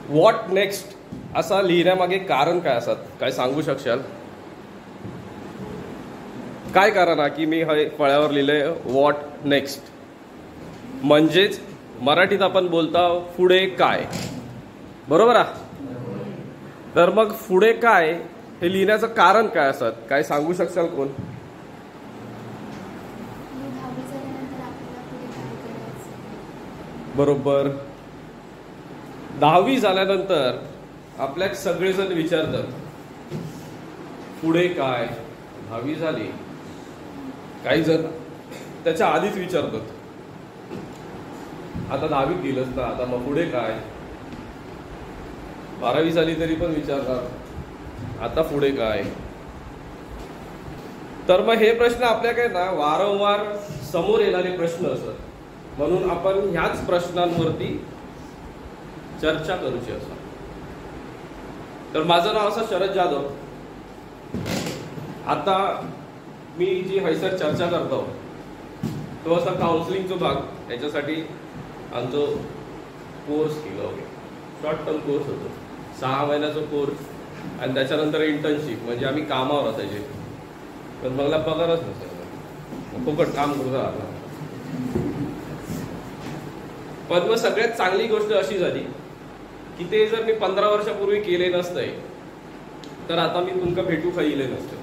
What next असा लिहिण्यामागे कारण काय असतात, काय सांगू शकशाल? काय कारण आहे की मी हे फळ्यावर लिहिलंय व्हॉट नेक्स्ट? म्हणजेच मराठीत आपण बोलता पुढे काय, बरोबर आहे? तर मग पुढे काय हे लिहिण्याचं कारण काय असतात, काय सांगू शकशाल कोण? बरोबर, 10वी झाल्यानंतर आपल्या सगळेजण विचारतात पुढे काय. 10वी झाली, काही जण त्याच्या आधीच विचारतात आता 10वीत गेलंच ना, आता मग पुढे काय. 12वी झाली तरी पण विचारतात आता पुढे काय. तर मग हे प्रश्न आपल्याकडे ना वारंवार समोर येणारे प्रश्न असतात, म्हणून आपण ह्याच प्रश्नांवरती चर्चा करूची असं. तर माझं नाव असं शरद जाधव. आता मी जी हैसर चर्चा करतो तो असा काउन्सिलिंगचा भाग, याच्यासाठी आमचा कोर्स केला होता. शॉर्ट टर्म कोर्स होतो, 6 महिन्याचा कोर्स, आणि त्याच्यानंतर इंटर्नशिप. म्हणजे आम्ही कामावर असायचे पण मला पगारच नसायचा, फुकट काम करता आला. पण मग सगळ्यात चांगली गोष्ट अशी झाली की ते जर मी 15 वर्षापूर्वी केले नसते तर आता मी तुमका भेटू खाईले नसते.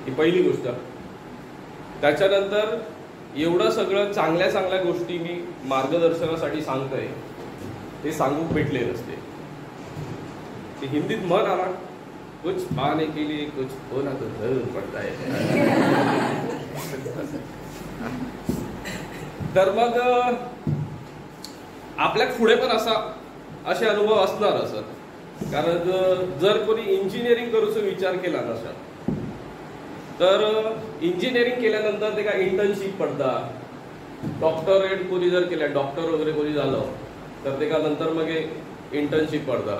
ही पहिली गोष्ट. त्याच्यानंतर एवढं सगळं चांगल्या चांगल्या गोष्टी मी मार्गदर्शनासाठी सांगतोय ते सांगू भेटले नसते. ते हिंदीत म्हण आला, कुछ पाने के लिए कुछ होना तो जरूर पडता है. तर मग आपल्या पुढे पण असे अनुभव असणार असं. कारण जर कोणी इंजिनिअरिंग करूचा विचार केला नसा तर इंजिनिअरिंग केल्यानंतर ते काय इंटर्नशिप पडता. डॉक्टरेट कोणी जर केल्या, डॉक्टर वगैरे कोणी झालं तर ते का नंतर मग इंटर्नशिप पडता,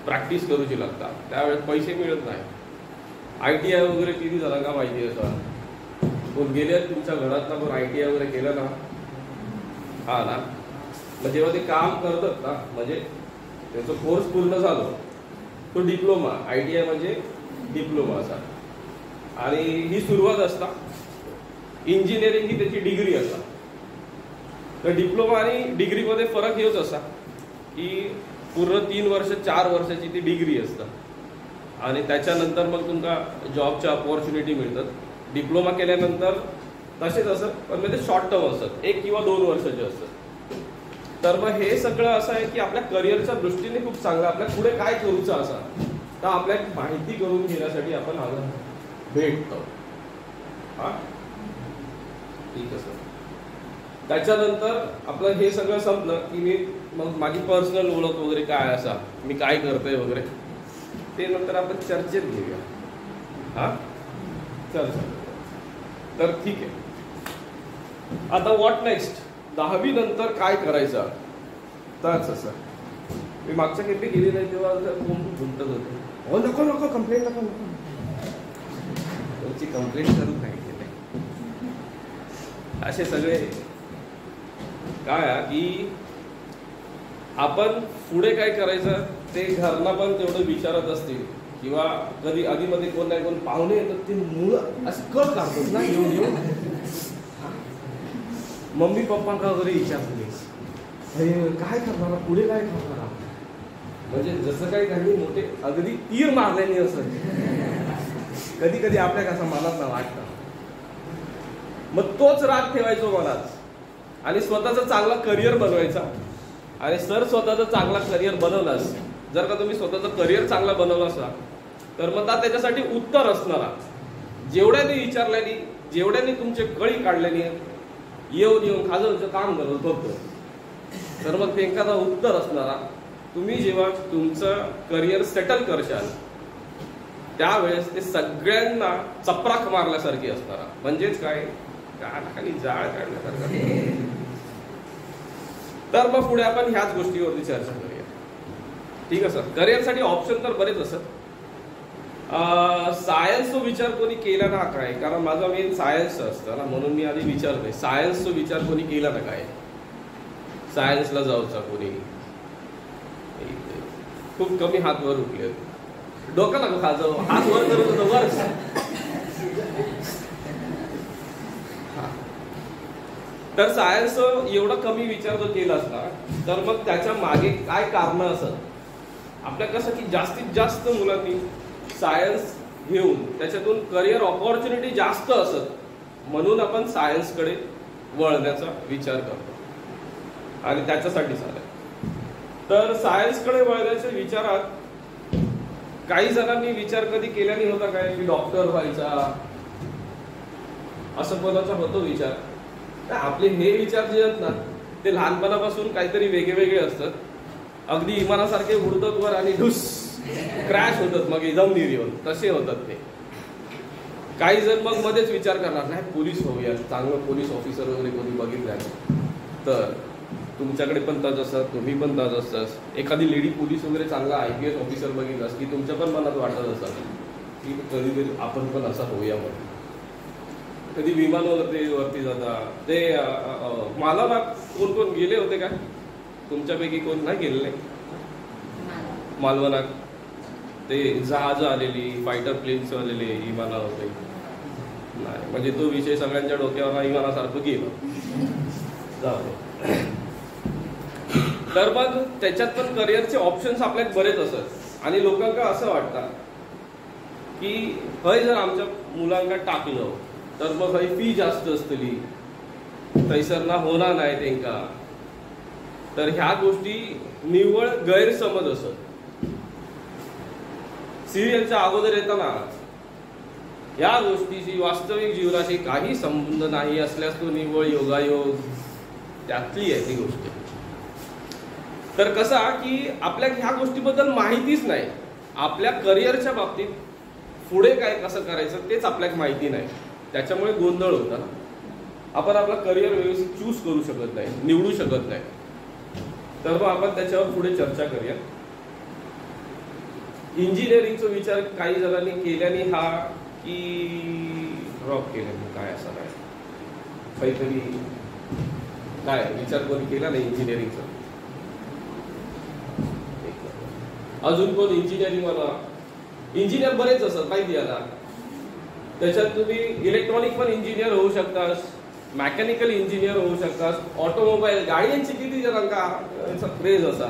प्रॅक्टिस करूची लागता. त्यावेळेस पैसे मिळत नाही. ITI वगैरे किती जणांना माहिती असं, कोण गेले तुमच्या घरात ना, पण ITI वगैरे केलं ना, हा ना, मग जेव्हा ते काम करतात ना, म्हणजे त्याचा कोर्स पूर्ण झालं तो डिप्लोमा, ITI म्हणजे डिप्लोमा असा. आणि ही सुरुवात असता. इंजिनिअरिंग ही त्याची डिग्री असता. तर डिप्लोमा आणि डिग्रीमध्ये फरक हेच असा की पूर्ण 3 वर्ष 4 वर्षाची ती डिग्री असतात आणि त्याच्यानंतर मग तुमका जॉबच्या अपॉर्च्युनिटी मिळतात. डिप्लोमा केल्यानंतर तसेच असत, पण म्हणजे शॉर्ट टर्म असतात, 1 किंवा 2 वर्षाचे असतात. तर मग हे सगळं असं आहे की आपल्या करिअरच्या दृष्टीने खूप चांगलं, आपल्या पुढे काय करूचं असा तर आपल्या माहिती करून घेण्यासाठी आपण आलो भेटतो. हा ठीक आहे सर. त्याच्यानंतर आपलं हे सगळं संपलं की मी मग माझी पर्सनल ओळख वगैरे काय असा, मी काय करतोय वगैरे ते नंतर आपण चर्चेत घेऊया. हा चर्चा. तर ठीक आहे. आता व्हॉट नेक्स्ट, 10वी नंतर काय करायचं तरच असं. मी मागच्या खेपी गेली नाही तेव्हा कोण गुंतत होते, हो नको नको कंप्लेंट नको नको, तुमची कंप्लेंट करून नाही केले. असे सगळे काय की आपण पुढे काय करायचं ते घरना पण तेवढं विचारत असतील, किंवा कधी आधीमध्ये कोण नाही कोण पाहुणे येतात ते मुलं असं कळ काढतात ना येऊन येऊन. मम्मी पप्पांना वगैरे विचारले काय करणार पुढे, काय करणार, म्हणजे जसं काही काही मोठे अगदी तीर मारल्याने असं कधी कधी आपल्या कसं मनात ना वाटतं. मग तोच राग ठेवायचो मनात आणि स्वतःचा चांगला करिअर बनवायचा. आणि सर स्वतःचा चांगला करिअर बनवलास, जर का तुम्ही स्वतःचा करिअर चांगला बनवला असा तर मग त्याच्यासाठी उत्तर असणारा, जेवढ्याने विचारल्याने, जेवढ्याने तुमचे कळी काढल्याने येऊन येऊन खाजवचं काम करत होतं, तर मग ते एखादा उत्तर असणारा. तुम्ही जेव्हा तुमचं करिअर सेटल करशाल त्यावेळेस ते सगळ्यांना चपराक मारल्यासारखी असणारा, म्हणजेच काय खाली जाळ काढण्यासारखं. तर मग पुढे आपण ह्याच गोष्टीवरती चर्चा करूया. ठीक आहे सर. करिअरसाठी ऑप्शन तर बरेच असत. सायन्सचा विचार कोणी केला ना काय, कारण माझा मेन सायन्स असतं ना, म्हणून मी आधी विचारतोय सायन्सचा विचार कोणी केला ना काय. सायन्सला जाऊचा कोणी, खूप कमी हात वर उठले. डोकं नको खाजो, हात वर करत होतं वर. तर सायन्स एवढा कमी विचार जर केला असता तर मग त्याच्या मागे काय कारण असत. आपल्या कसं की जास्तीत जास्त मुलांनी सायन्स घेऊन त्याच्यातून करिअर ऑपॉर्च्युनिटी जास्त असत, म्हणून आपण सायन्सकडे वळण्याचा विचार करतो आणि त्याच्यासाठी झालंय. तर सायन्सकडे वळण्याच्या विचारात काही जणांनी विचार कधी केला नाही होता काय की डॉक्टर व्हायचा, असं कोणाचा होतो विचार. आपले हे विचार जे आहेत ना ते लहानपणापासून काहीतरी वेगळे असतात. अगदी विमानासारखे उडतात वर आणि ढुस क्रॅश होतात, मग जमिनीवर येऊन तसे होतात ते. काही जण मग मध्येच विचार करणार नाही पोलीस होऊया, चांगलं पोलीस ऑफिसर वगैरे कोणी बघितलं तर. तुमच्याकडे पण तज असतात, तुम्ही पण तज असतात. एखादी लेडी पोलीस वगैरे चांगला IPS ऑफिसर बघितलास की तुमच्या पण मनात वाटत असतात की कधीतरी आपण पण असा होऊया म्हणून. कधी विमानावरती जाता ते मालाला कोण कोण गेले होते का तुमच्यापैकी? कोण नाही गेलेले मालवणात? ते जहाज आलेली, फायटर प्लेन्स आलेले, विमाना होते नाही, म्हणजे तो विषय सगळ्यांच्या डोक्यावर विमानासारखं गेलं. जाऊ. तर मग त्याच्यात पण करिअरचे ऑप्शन्स आपल्यात बरेच असत आणि लोकांना असं वाटतं की हय जर आमच्या मुलांना टाकलं तर मग हय फी जास्त असतली, थंयसर होणार नाही तेंका. तर ह्या गोष्टी निव्वळ गैरसमज असत. सिरियलच्या अगोदर येताना या गोष्टीशी वास्तविक जीवनाशी काही संबंध नाही असल्यास तो निव्वळ योगायोग त्यातली आहे ती गोष्ट. तर कसा की आपल्या ह्या गोष्टीबद्दल माहितीच नाही. आपल्या करिअरच्या बाबतीत पुढे काय कसं करायचं तेच आपल्याला माहिती नाही, त्याच्यामुळे गोंधळ होता. आपण आपला करिअर व्यवस्थित चूज करू शकत नाही, निवडू शकत नाही. तर मग आपण त्याच्यावर पुढे चर्चा करूया. इंजिनिअरिंगचा विचार काही जणांनी केल्याने हा की ड्रॉप केल्याने काय असा नाही, काहीतरी काय विचार कोणी केला नाही इंजिनिअरिंगचा. अजून कोण इंजिनिअरिंग मला इंजिनियर बरेच असतात माहिती आता. त्याच्यात तुम्ही इलेक्ट्रॉनिक पण इंजिनियर होऊ शकतास, मेकॅनिकल इंजिनियर होऊ शकतास, ऑटोमोबाईल गाड्यांची किती जणांका क्रेज असा,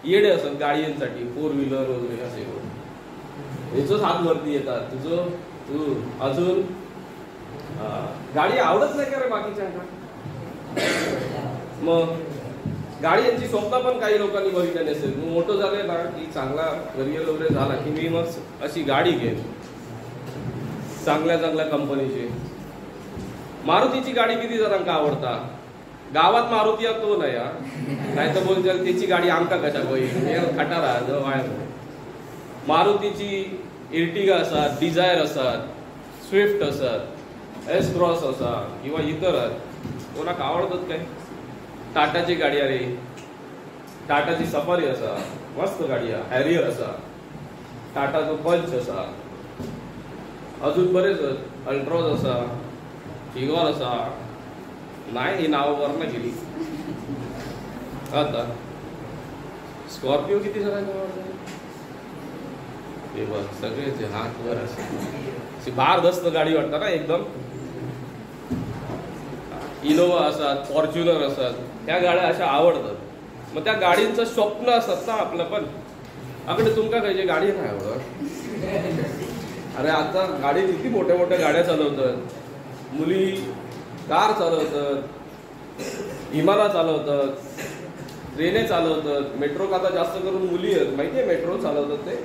येडे असतात गाड्यांसाठी, 4 व्हीलर वगैरे असे याचंच हात वरती येतात. तू अजून गाडी आवडत नाही का रे बाकीच्यांना? मग गाडी स्वप्न पण काही लोकांनी बघितले नसेल. मोठं झालंय ना की चांगला करिअर वगैरे झाला की मी मग अशी गाडी घेईन चांगल्या कंपनीची. मारुतीची गाडी किती जणांना आवडता? गावात मारुती तो नाही तर बोलतात त्याची गाडी आमका कशा होईल खटारा जवळ. मारुतीची इर्टिगा असतात, डिझायर असतात, स्विफ्ट असतात, एस क्रॉस असा किंवा इतर कोणाक आवडतात काय? टाटाची गाडी अरे टाटाची सफारी असा मस्त गाडी आहे, हॅरियर असा, टाटाचा पंच असा, अजून बरेच अल्ट्रॉज असा, टिगॉर असा. नाही ही नाव वरनं गेली. आता स्कॉर्पिओ किती जणांना आवडतं? हे बघ सगळेच हात वर असे भारदस्त गाडी वाटतं ना एकदम. इनोवा असतात, फॉर्च्युनर असतात, त्या गाड्या अशा आवडतात. मग त्या गाडींचं स्वप्न असतात ना आपलं पण. आपल्याकडे तुमका खायची गाडी नाही आवडत? अरे आता गाडी किती मोठ्या मोठ्या गाड्या चालवतात, मुली कार चालवतात, विमाना चालवतात, ट्रेने चालवतात, मेट्रो आता जास्त करून मुली आहेत माहितीये मेट्रो चालवतात ते.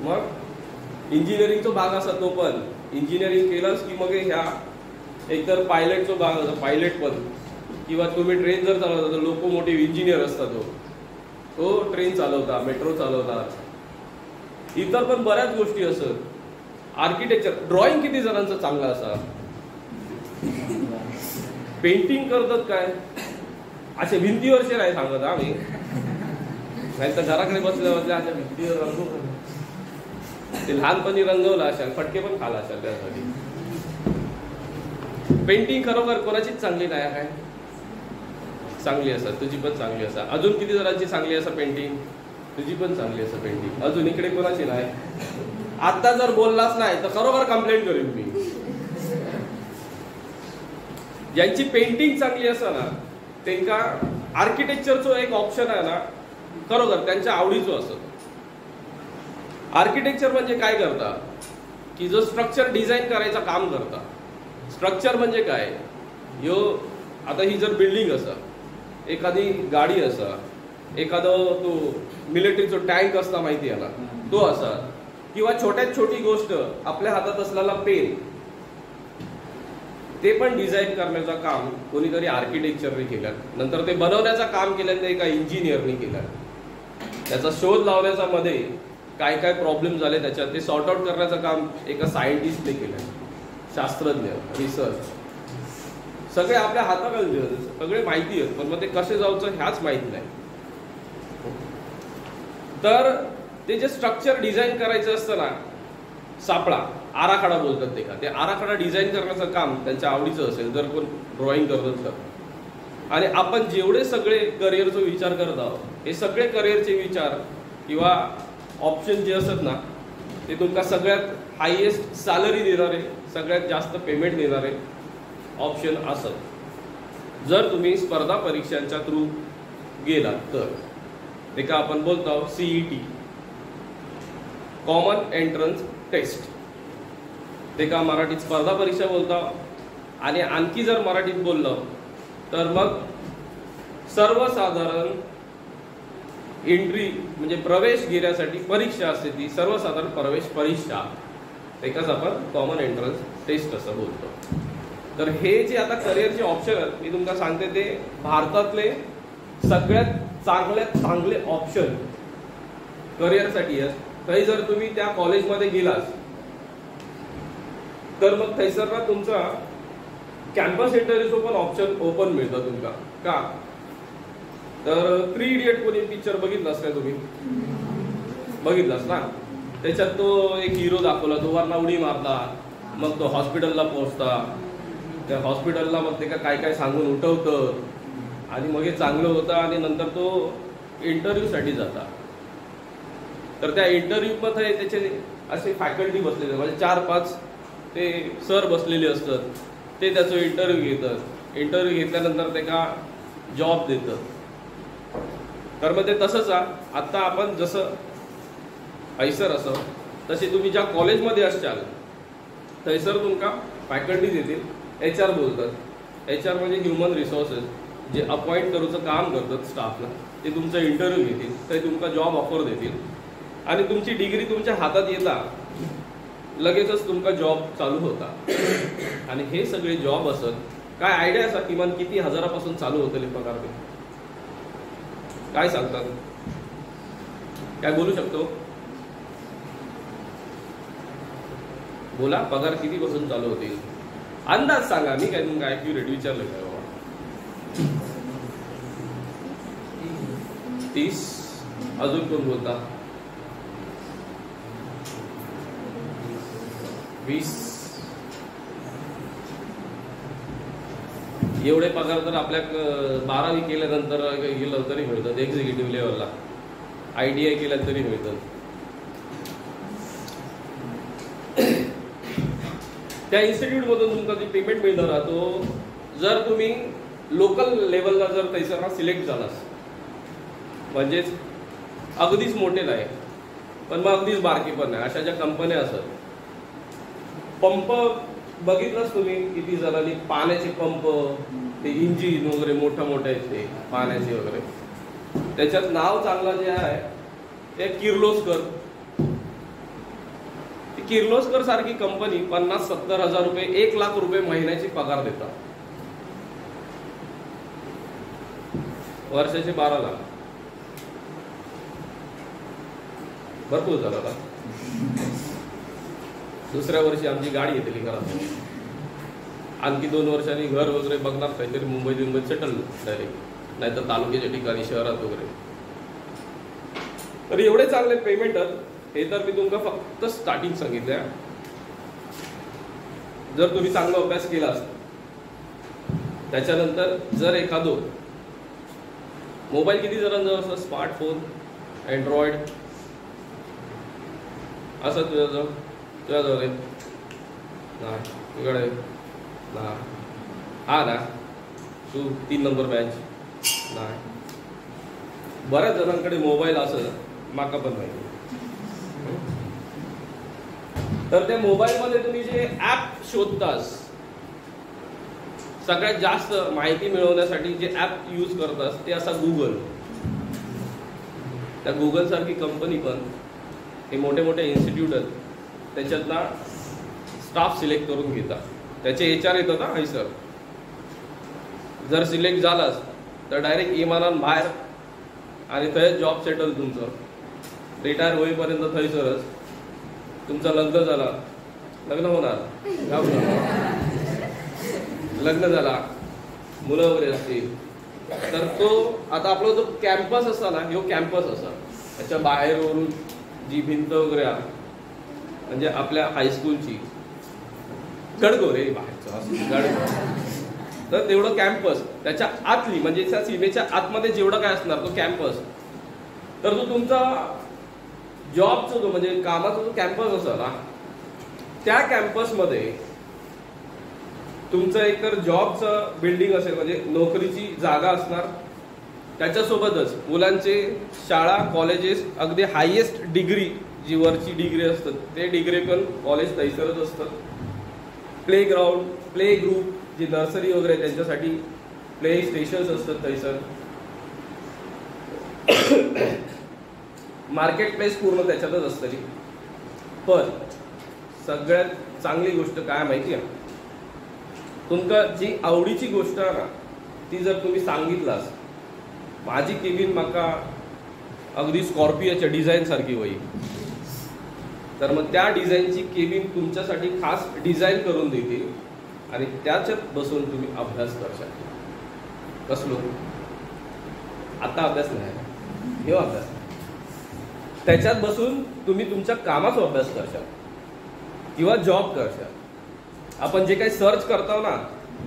मग इंजिनिअरिंगचा भाग असा तो पण इंजिनिअरिंग केलंच की मग ह्या एकतर पायलटचा भाग असतो, पायलट पण, किंवा तुम्ही ट्रेन जर चालवता तर लोकोमोटिव्ह इंजिनियर असता तो ट्रेन चालवता, मेट्रो चालवता, इतर पण बऱ्याच गोष्टी असत. आर्किटेक्चर, ड्रॉइंग किती जणांचं चांगलं असा, पेंटिंग करतात काय असे भिंतीवरचे नाही सांगत आम्ही, नाही तर घराकडे बसल्या बसल्या अशा भिंतीवर रंगवू. ते लहानपणी रंगवलं असाल, फटके पण खाला असाल त्यासाठी. पेंटिंग खरोखर कोणाचीच चांगली नाही काय, चांगली आसा, तुझी पण चांगली आसा. अजून किती जणांची चांगली आसा पेंटिंग? तुझी पण चांगली आसा पेंटिंग. अजून इकडे कोणाची नाही? आता जर बोललाच नाही तर खरोखर कंप्लेंट करेन मी. ज्यांची पेंटिंग चांगली आसा ना त्यांना आर्किटेक्चरचो एक ऑप्शन आहे ना, खरोखर त्यांच्या आवडीचो असतो. आर्किटेक्चर म्हणजे काय करता की जो स्ट्रक्चर डिझाईन करायचं काम करता. स्ट्रक्चर म्हणजे काय? ह्यो आता ही जर बिल्डिंग असा, एखादी गाडी असा, एखादो तो मिलिटरीचो टँक असता माहिती आहे ना, तो असा, किंवा छोट्यात छोटी गोष्ट आपल्या हातात असलेला पेन, ते पण डिझाईन करण्याचं काम कोणीतरी आर्किटेक्चरने केलं. नंतर ते बनवण्याचं काम केलं ते एका इंजिनियरने केलं. त्याचा शोध लावण्याचा मध्ये काय काय प्रॉब्लेम झाले त्याच्यात ते सॉर्ट आउट करण्याचं काम एका सायंटिस्टने केलं. शास्त्रज्ञ, रिसर्च सगळे आपल्या हाताखाली सगळे माहिती आहेत, पण मग ते कसे जाऊचं ह्याच माहिती नाही. तर ते जे स्ट्रक्चर डिझाईन करायचं असतं ना, सापळा आराखडा बोलतात ते आराखडा डिझाईन करण्याचं काम त्यांच्या आवडीचं असेल जर कोण ड्रॉइंग करत तर. आणि आपण जेवढे सगळे करिअरचा विचार करत आहोत, हे सगळे करिअरचे विचार किंवा ऑप्शन जे असतात ना, ते तुमका सगळ्यात हायएस्ट सॅलरी देणारे, सगळ्यात जास्त पेमेंट देणारे ऑप्शन असत जर तुम्ही स्पर्धा परीक्षांच्या थ्रू गेला तर. ते का आपण बोलतो सीईटी, कॉमन एंट्रन्स टेस्ट. ते का मराठीत स्पर्धा परीक्षा बोलतो. आणि आणखी जर मराठीत बोललं तर मग सर्वसाधारण एंट्री म्हणजे प्रवेश घेण्यासाठी परीक्षा असते, ती सर्वसाधारण प्रवेश परीक्षा, एकाच आपण कॉमन एंट्रन्स टेस्ट असं बोलतो. तर हे जे आता करिअरचे ऑप्शन आहेत मी तुमका सांगते, ते भारतातले सगळ्यात चांगले ऑप्शन करिअरसाठी आहेत. काही जर तुम्ही त्या कॉलेजमध्ये गेलास तर मग थैसर ना तुमचा कॅम्पस इंटरव्ह्यूचो पण ऑप्शन ओपन मिळतं तुमका. का तर 3 इडियट कोणी पिक्चर बघितलास काय तुम्ही? बघितलास ना. त्याच्यात तो एक हिरो दाखवला, तो वरना उडी मारता, मग तो हॉस्पिटलला पोहोचता, त्या हॉस्पिटलला मग ते काय काय सांगून उठवतं आणि मग हे चांगलं होतं आणि नंतर तो इंटरव्ह्यूसाठी जाता. तर त्या इंटरव्ह्यूमध्ये त्याचे असे फॅकल्टी बसलेले म्हणजे 4-5 ते सर बसलेले असतात, ते त्याचं इंटरव्ह्यू घेतात. इंटरव्ह्यू घेतल्यानंतर ते का जॉब देतात. तर मग ते तसंच आता आपण जसं ऐसर असं तसे तुम्ही ज्या कॉलेजमध्ये असचाल थैसर तुमका फॅकल्टीज येतील, HR बोलतात. HR म्हणजे ह्युमन रिसोर्सेस, जे अपॉइंट करूचं काम करतात स्टाफला, ते तुमचा इंटरव्ह्यू घेतील, ते तुमका जॉब ऑफर देतील आणि तुमची डिग्री तुमच्या हातात येता लगेचच तुमका जॉब चालू होता. आणि हे सगळे जॉब असत काय आयडिया असा किमान किती हजारापासून चालू होतले पगार? ते काय सांगतात? काय बोलू शकतो? बोला, पगार किती पासून चालू होतील? अंदाज सांगा. मी काय तुमका ॲक्युरेट विचारलं काय बाबा? 30. अजून कोण बोलता? 20. एवढे पगार तर आपल्या 12वी केल्यानंतर गेलं तरी मिळतात. एक्झिक्युटिव्ह लेवलला ITI केल्या तरी मिळतात. त्या इन्स्टिट्यूटमधून तुमचा जे पेमेंट मिळणार राहतो, जर तुम्ही लोकल लेवलला जर तैसर सिलेक्ट झालास, म्हणजेच अगदीच मोठे नाही पण मग अगदीच बारके पण नाही, अशा ज्या कंपन्या असतात. पंप बघितलंच तुम्ही किती जणांनी पाण्याचे पंप, ते इंजिन वगैरे मोठं मोठे आहेत ते पाण्याचे वगैरे, त्याच्यात नाव चांगलं जे आहे ते किर्लोस्कर. किर्लोस्कर सारखी कंपनी 50-70 हजार रुपये, 1 लाख रुपये महिन्याची पगार देतात. वर्षाचे 12 लाख. भरपूर झालं का? दुसऱ्या वर्षी आमची गाडी येते घरात. आणखी 2 वर्षांनी घर वगैरे बघणार, काहीतरी मुंबईत सेटल डायरेक्ट, नाहीतर तालुक्याच्या ठिकाणी शहरात वगैरे. तर एवढे चांगले पेमेंट हे तर मी तुमका फक्त स्टार्टिंग सांगितलं. जर तुम्ही चांगला अभ्यास केलास त्याच्यानंतर जर एखादो मोबाईल किती जणांजवळ असतो? स्मार्टफोन, अँड्रॉइड असं तुझ्याजवळ आहे ना? तुझ्याकडे ना? हा ना? तू 3 नंबर बँच नाही. बऱ्याच जणांकडे मोबाईल असं माका पण माहिती. तर त्या मोबाईलमध्ये तुम्ही जे ऍप शोधतास, सगळ्यात जास्त माहिती मिळवण्यासाठी जे ऍप यूज करतास ते असा गुगल. त्या गुगल सारखी कंपनी पण हे मोठे मोठे इन्स्टिट्यूट आहेत, त्याच्यातला स्टाफ सिलेक्ट करून घेतात. त्याचे HR येतात ना सर. जर सिलेक्ट झालास तर डायरेक्ट इमानान बाहेर आणि थंय जॉब सेटल तुमचं. रिटायर होईपर्यंत थंयसरच तुमचं लग्न झाला, लग्न होणार, लग्न झाला, मुलं वगैरे असतील तर तो आता आपला जो कॅम्पस असा ना, ह्यो कॅम्पस असा, त्याच्या बाहेरून जी भिंत वगैरे आहे म्हणजे आपल्या हायस्कूलची गडगो रे बाहेरचं गडगो, तर तेवढं कॅम्पस त्याच्या आतली म्हणजे त्या सीमेच्या आतमध्ये जेवढं काय असणार तो कॅम्पस. तर तो तुमचा जॉबचा जो म्हणजे कामाचा जो कॅम्पस असा ना, त्या कॅम्पसमध्ये तुमचं एकतर जॉबचं बिल्डिंग असेल म्हणजे नोकरीची जागा असणार, त्याच्यासोबतच मुलांचे शाळा, कॉलेजेस, अगदी हायएस्ट डिग्री जी वरची डिग्री असतात ते डिग्री पण कॉलेज तैसरच असतात. प्ले ग्राउंड, प्ले ग्रुप जी नर्सरी वगैरे त्यांच्यासाठी प्ले स्टेशन्स असतात तैसर. मार्केट प्लेस पूर्ण त्याच्यातच असतली. पण सगळ्यात चांगली गोष्ट काय माहिती आहे, तुमका जी आवडीची गोष्ट आहे ना ती जर तुम्ही सांगितलास, माझी केबिन माका अगदी स्कॉर्पियोच्या डिझाईन सारखी होईल, तर मग त्या डिझाईनची केबिन तुमच्यासाठी खास डिझाईन करून देतील आणि त्याच्यात बसून तुम्ही अभ्यास करशाल. कसलो आता अभ्यास नाही, हे अभ्यास त्याच्यात बसून तुम्ही तुमच्या कामाचा अभ्यास करशाल किंवा जॉब करशाल. आपण जे काही सर्च करतो ना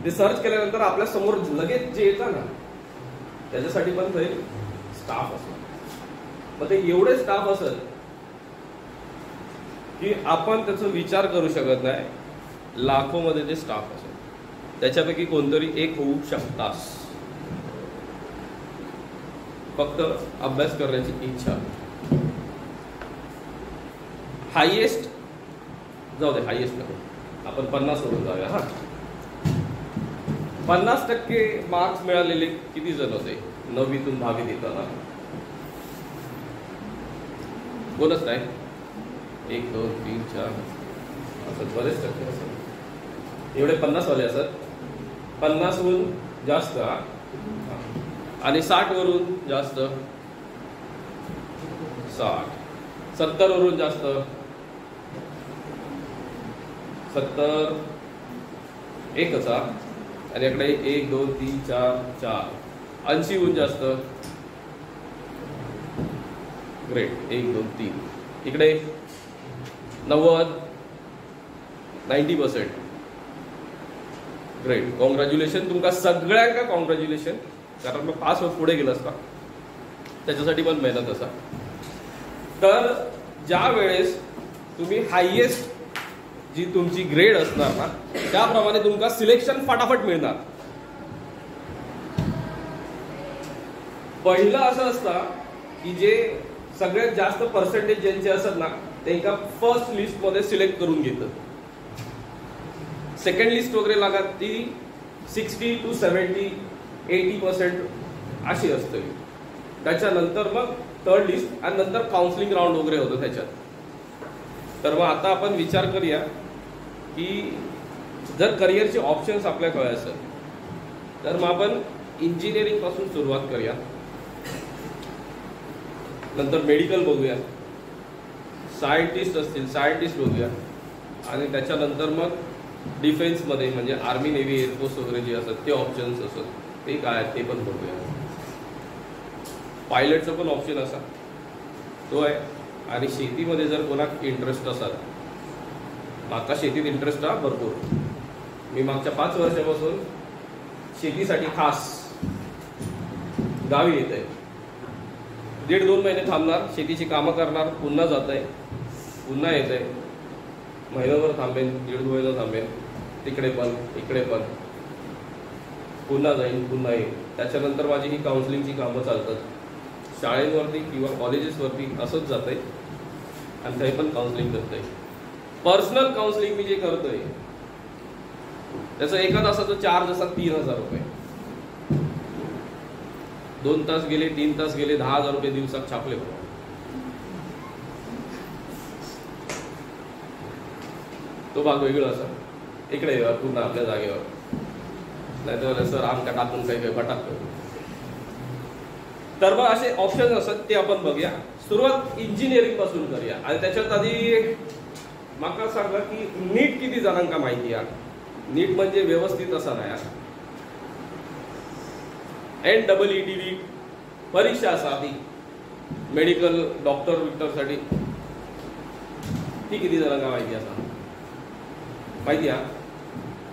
ते सर्च केल्यानंतर आपल्या समोर लगेच जे येतं ना त्याच्यासाठी पण ते स्टाफ असतो. मग ते एवढे स्टाफ असत की आपण त्याचा विचार करू शकत नाही. लाखोमध्ये ते स्टाफ असेल, त्याच्यापैकी कोणतरी एक होऊ शकतास. फक्त अभ्यास करण्याची इच्छा. हायएस्ट जाऊ दे, हायएस्ट नको, आपण 50 वरून जाऊया. हा 50% मार्क्स मिळालेले किती जण होते 9वीतून 10वीत येताना? कोणच नाही. 1 2 3 4 असं बरेच टक्के असेल. एवढे 50 वाले असत. 50 वरून जास्त आणि 60 वरून जास्त, 60 70 वरून जास्त, 70 एकच आणि इकडे 1 2 3 4 4 80 वरून जास्त. ग्रेट. 1 2 3 इकडे 90 90%. ग्रेट. कॉंग्रॅच्युलेशन तुमका सगळ्यांका कॉंग्रॅच्युलेशन. कारण मग 5 वर्ष पुढे गेलं असता त्याच्यासाठी पण मेहनत असा. तर ज्या वेळेस तुम्ही हायएस्ट जी तुमची ग्रेड असणार ना त्याप्रमाणे तुमका सिलेक्शन फटाफट मिळणार. पहिलं असं असतं की जे सगळ्यात जास्त पर्सेंटेज ज्यांचे असतात ना त्यांना फर्स्ट लिस्ट मध्ये सिलेक्ट करून घेतात. सेकंड लिस्ट वगैरे लागत ती 60 to 70 80% अशी असते. त्याच्यानंतर मग थर्ड लिस्ट आणि नंतर काउन्सिलिंग राऊंड वगैरे होतं त्याच्यात. तर मग आता आपण विचार करूया की जर करिअरचे ऑप्शन्स आपल्याकडे असेल तर मग आपण इंजिनिअरिंग पासून सुरुवात करूया, नंतर मेडिकल बघूया, सायंटिस्ट असतील सायंटिस्ट बघूया आणि त्याच्यानंतर मग डिफेन्समध्ये म्हणजे आर्मी, नेव्ही, एअरफोर्स वगैरे जे असतात ते ऑप्शन्स असतात ते काय ते पण बघूया. पायलटचं पण ऑप्शन असा तो आहे. आणि शेतीमध्ये जर कोणाक इंटरेस्ट असाल, माका शेतीत इंटरेस्ट हा भरपूर. मी मागच्या 5 वर्षापासून शेतीसाठी खास गावी येत आहे, 1.5-2 महिने थांबणार, शेतीची कामं करणार, पुन्हा जात आहे, पुन्हा येत आहे, महिनाभर थांबेन, 1.5 महिना थांबेन, तिकडे पण इकडे पण, पुन्हा जाईन, पुन्हा येईन. त्याच्यानंतर माझी ही काउन्सिलिंगची कामं चालतात, शाळेवरती किंवा कॉलेजेसवरती असंच जात आहे आणि ते पण काउन्सिलिंग करत आहे. पर्सनल काउन्सिलिंग मी जे करतोय त्याचं एका तासाचं चार्ज असा 3,000 रुपये. 2 तास गेले, 3 तास गेले, 10,000 रुपये दिवसात छापले. तो भाग वेगळा असा, इकडे पुन्हा आपल्या जागेवर, नाही तर सर आमका टाकून काही काही टाकतो. तर मग असे ऑप्शन असतात ते आपण बघूया. सुरुवात इंजिनिअरिंग पासून करूया. आणि त्याच्यात आधी माका सांगा की नीट किती जणांका माहिती आहे? नीट म्हणजे व्यवस्थित असा नाही, NEET नीट परीक्षा असा ती मेडिकल डॉक्टर साठी, ती किती जणांका माहिती असा? माहिती आहे?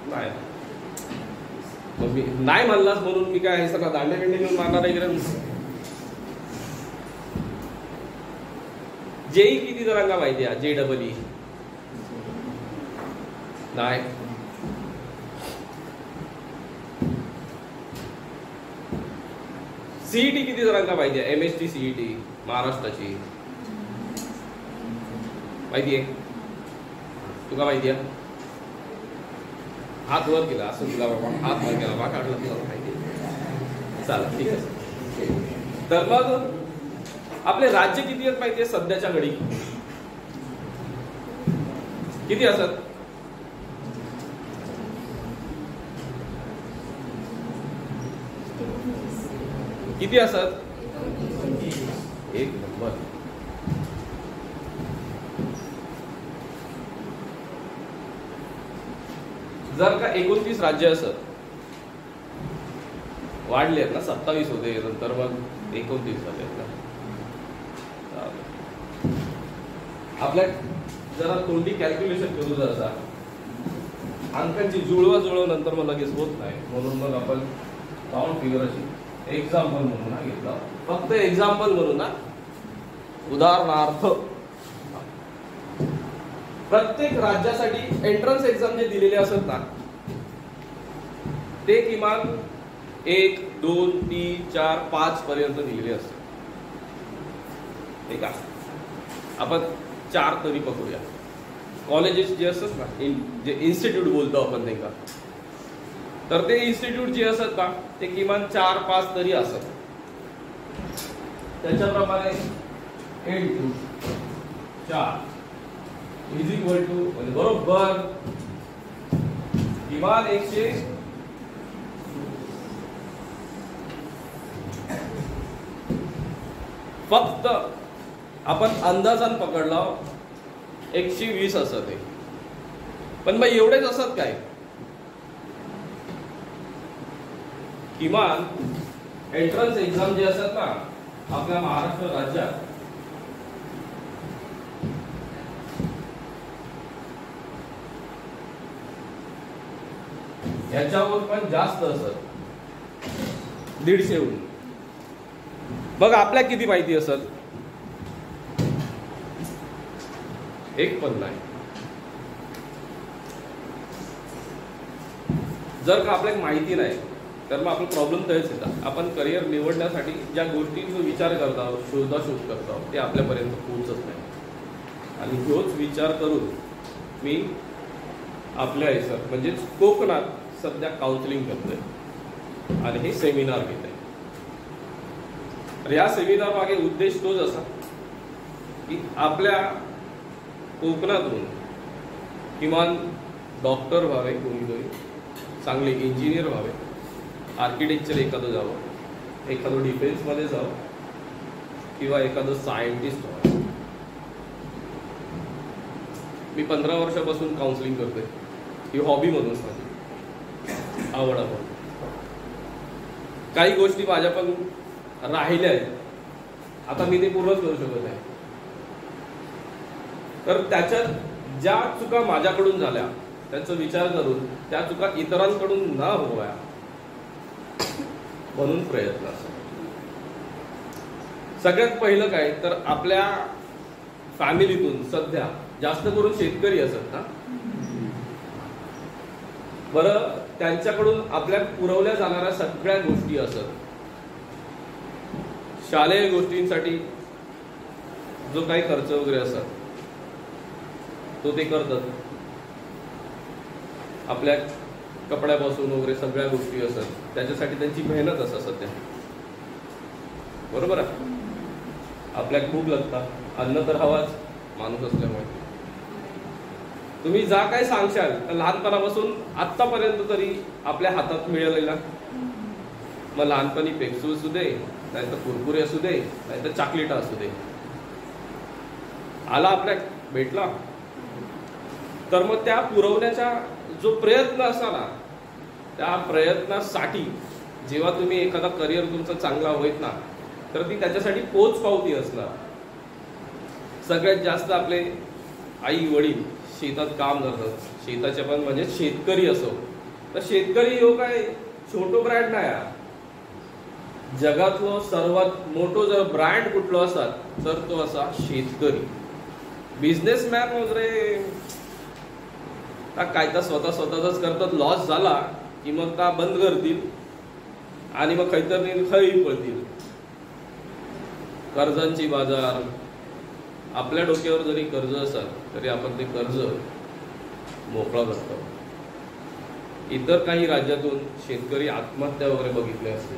नाही. मग मी नाही म्हणलास म्हणून मी काय हे सगळं दांडे घेऊन मारणार आहे? जेई किती जणांना माहिती आहे? JEE नाही. CET किती जणांना माहिती आहे? MST CET महाराष्ट्राची माहिती आहे? तुला माहिती आहे? हात वर केला असं तुला बाबा, हात वर केला बा काढला तुला माहिती. चालेल, ठीक आहे. तर मग आपले राज्य किती आहेत माहिती आहे? सध्याच्या घडी किती असतात? किती असतात? 1 नंबर. जर का 29 राज्य असत, वाढले आहेत ना, 27 होते, नंतर मग 29 झाले आहेत ना. आपल्या जरा तोंडी कॅल्क्युलेशन करू जरा, अंकांची जुळवा नंतर मग लगेच होत नाही, म्हणून मग आपण राऊंड फिगर अशी एक्झाम्पल म्हणून ना घेतला, फक्त एक्झाम्पल म्हणून ना. उदाहरणार्थ प्रत्येक राज्यासाठी एंट्रन्स एक्झाम जे दिलेले असत ना, ते किमान 1, 2, 3, 4, 5 पर्यंत दिलेले असतात. ठीक आहे, आपण 4 तरी पकडूया. कॉलेजेस जे असतात ना, जे इन्स्टिट्यूट बोलतो आपण त्यांना, तर ते इन्स्टिट्यूट जे असतात ना, ते किमान 4-5 तरी असतात. त्याच्याप्रमाणे 8×4 इज इक्वल टू, म्हणजे बरोबर किमान 100. फक्त आपण अंदाजान पकडला 120 असत आहे. पण मग एवढेच असत काय? किमान एंट्रन्स एक्झाम जे असतात ना आपल्या महाराष्ट्र राज्यात, याच्यावर पण जास्त असत, 150हून. बघ आपल्या किती माहिती असेल? एक पण नाही. जर का आपल्याला माहिती नाही तर मग आपला प्रॉब्लेम तयार येतात. आपण करिअर निवडण्यासाठी ज्या गोष्टींचा विचार करत आहोत, शोधाशोध करत आहोत, ते आपल्यापर्यंत पोहोचत नाही. आणि तोच विचार करून मी आपल्या ह्याच्यात म्हणजेच कोकणात सध्या काउन्सिलिंग करतोय आणि हे सेमिनार घेत आहे. तर या सेमिनार मागे उद्देश तोच असा की आपल्या कोकणातून किमान डॉक्टर व्हावे, कोणीतरी चांगले इंजिनियर व्हावे, आर्किटेक्चर एखादं जावं, एखादं डिफेन्समध्ये जावं, किंवा एखादं सायंटिस्ट व्हावं. मी 15 वर्षापासून काउन्सिलिंग करतोय. ही हॉबी म्हणून माझी आवड आहे. काही गोष्टी माझ्या पण राहिल्या आहेत, आता मी ते पूर्णच करू शकत नाही. तर त्याच्यात ज्या चुका माझ्याकडून झाल्या त्याचा विचार करून त्या चुका इतरांकडून न व्हाव्या म्हणून प्रयत्न असतो. सगळ्यात पहिलं काय तर आपल्या फॅमिलीतून सध्या जास्त करून शेतकरी असत ना, बरं त्यांच्याकडून आपल्या पुरवल्या जाणाऱ्या सगळ्या गोष्टी असत, शालेय गोष्टींसाठी जो काही खर्च वगैरे असत तो ते करतात, आपल्या कपड्यापासून वगैरे सगळ्या गोष्टी असत त्याच्यासाठी त्यांची मेहनत असत सध्या, बरोबर आहे. आपल्या खूप लागतात, अन्न तर हवाच माणूस असल्यामुळे. तुम्ही जा काय सांगशाल तर लहानपणापासून आत्तापर्यंत तरी आपल्या हातात मिळालेला, मग लहानपणी पेप्सी असू दे, नाहीतर कुरकुरे असू दे, नाहीतर चॉकलेट असू दे, आला आपल्या भेटला, तर मग त्या पुरवण्याचा जो प्रयत्न असा ना, त्या प्रयत्नासाठी जेव्हा तुम्ही एखादा करिअर तुमचा चांगला होईत ना, तर ती त्याच्यासाठी पोचपावती असणार. सगळ्यात जास्त आपले आई वडील शेतात काम करतात, शेताचे पण म्हणजे शेतकरी असो, तर शेतकरी हो काय छोटो ब्रँड नाही, जगातलं सर्वात मोठं जर ब्रँड कुठलं असतात तर तो असा शेतकरी. बिझनेसमॅन वगैरे काय तर स्वतःच करतात, लॉस झाला की मग का बंद करतील आणि मग काहीतरी खरी पळतील. कर्जांची बाजार, आपल्या डोक्यावर जरी कर्ज असेल तरी आपण ते कर्ज मोकळा करतो. इतर काही राज्यातून शेतकरी आत्महत्या वगैरे बघितल्या असतील,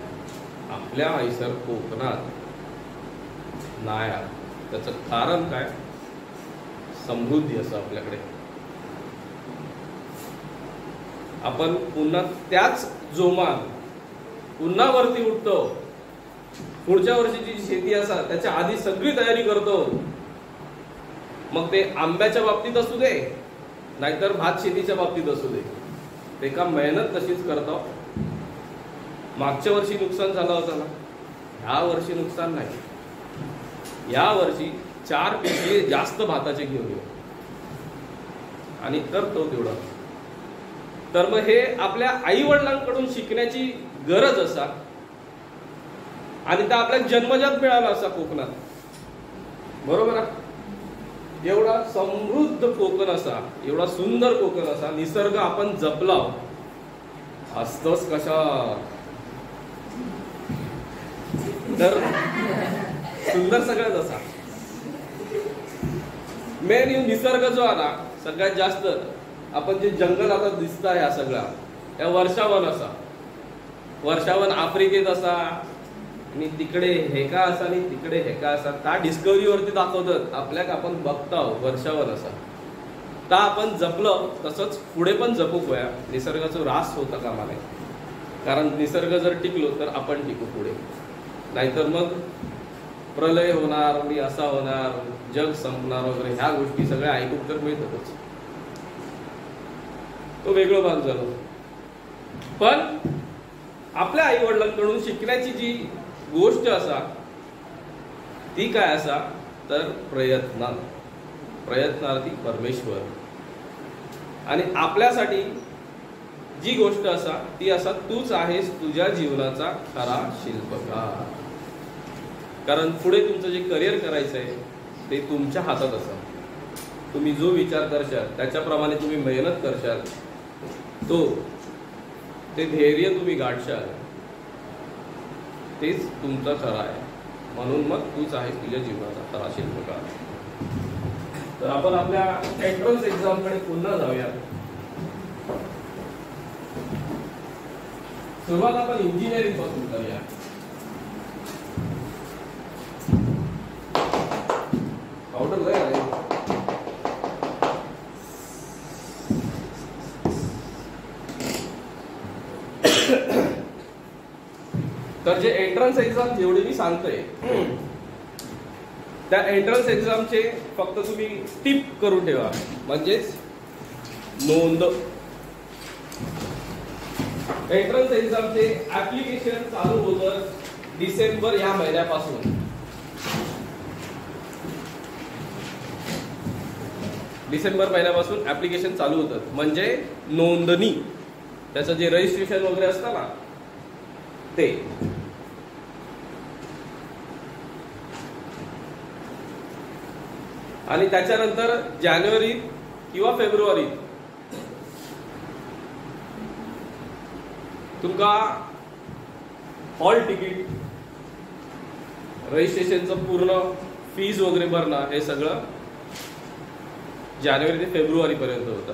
आपल्या आईसर कोकणात नाही. त्याचं कारण काय, समृद्धी असं आपल्याकडे. आपण पुन्हा त्याच जोमान पुन्हा वरती उठतो, पुढच्या वर्षीची जी शेती असा त्याच्या आधी सगळी तयारी करतो. मग ते आंब्याच्या बाबतीत असू दे, नाहीतर भात शेतीच्या बाबतीत असू दे, ते का मेहनत तशीच करतो. मागच्या वर्षी नुकसान झालं होतं ना, ह्या वर्षी नुकसान नाही, या वर्षी 4 पिशवी जास्त भाताचे घेऊन येऊ आणि करतो तेवढं. तर मग हे आपल्या आई वडिलांकडून शिकण्याची गरज असा, आणि त्या आपल्या जन्मजात मिळाला असा कोकणात, बरोबर आहे. एवढा समृद्ध कोकण असा, एवढा सुंदर कोकण असा, निसर्ग आपण जपला असतोच कशा, तर सुंदर सगळ्यात असा. मेन निसर्ग जो आला सगळ्यात जास्त, आपण जे जंगल आता दिसत आहे हा सगळा, या वर्षावन असा, वर्षावन आफ्रिकेत असा, आणि तिकडे हे का असा आणि तिकडे हे का असा, त्या डिस्कव्हरीवरती दाखवतात आपल्याक आपण बघतो वर्षावन असा. तर आपण जपलं तसंच पुढे पण जपू होया, निसर्गाचा ऱ्हास होता कामा नये. कारण निसर्ग जर टिकलो तर आपण टिकू पुढे, नाहीतर मग प्रलय होणार आणि असा होणार, जग संपणार वगैरे, ह्या गोष्टी सगळ्या ऐकून तर मिळतातच. तो वेगळं भाग झालं. पण आपल्या आई वडिलांकडून शिकण्याची जी गोष्ट असा ती काय असा तर प्रयत्नार्थी परमेश्वर. आणि आपल्यासाठी जी गोष्ट असा ती असा, तूच आहेस तुझ्या जीवनाचा खरा शिल्पकार. कारण पुढे तुमचं जे करिअर करायचं आहे ते तुमच्या हातात असा. तुम्ही जो विचार करशाल त्याच्याप्रमाणे तुम्ही मेहनत करशाल, ते धैर्य तुम्ही गाठशाल, तेच तुमचं खरं आहे. म्हणून मग तूच आहेस तुझ्या जीवनाचा खरा शिल्पकार. तर आपण आपल्या एंट्रन्स एक्झाम कडे पुन्हा जाऊया. सुरुवात आपण इंजिनिअरिंग पासून करूया. पावडर लय आहे. तर जे एंट्रन्स एक्झाम जेवढे मी सांगतोय त्या एंट्रन्स एक्झामचे फक्त तुम्ही टिप करून ठेवा, म्हणजेच नोंद. एंट्रन्स एक्झामचे ऍप्लिकेशन चालू होतं डिसेंबर या महिन्यापासून. डिसेंबर महिन्यापासून ऍप्लिकेशन चालू होतं, म्हणजे नोंदणी, त्याचं जे रजिस्ट्रेशन वगैरे असतं ना ते. आणि त्याच्यानंतर जानेवारी किंवा फेब्रुवारीत तुमका हॉल तिकीट, रजिस्ट्रेशनचं पूर्ण फीज वगैरे भरणं हे सगळं जानेवारी ते फेब्रुवारी पर्यंत होतं.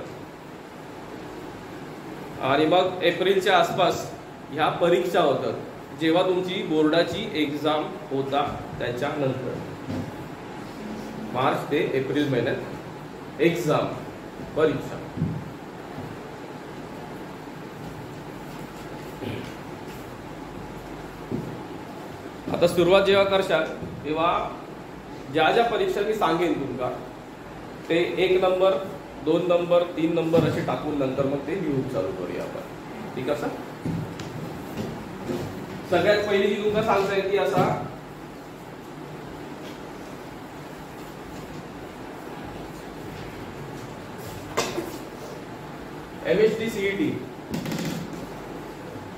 आणि मग एप्रिलच्या आसपास ह्या परीक्षा होतात, जेव्हा तुमची बोर्डाची एक्झाम होता त्याच्यानंतर. मार्च ते एप्रिल महिन्यात एक्झाम, परीक्षा. आता सुरुवात जेव्हा करशाल तेव्हा ज्या ज्या परीक्षा मी सांगेन तुमका ते 1 नंबर 2 नंबर 3 नंबर असे टाकून नंतर मग ते लिहून चालू करूया आपण. ठीक आहे सर. सगळ्यात पहिली जी तुमका सांगता येते असा MST CET,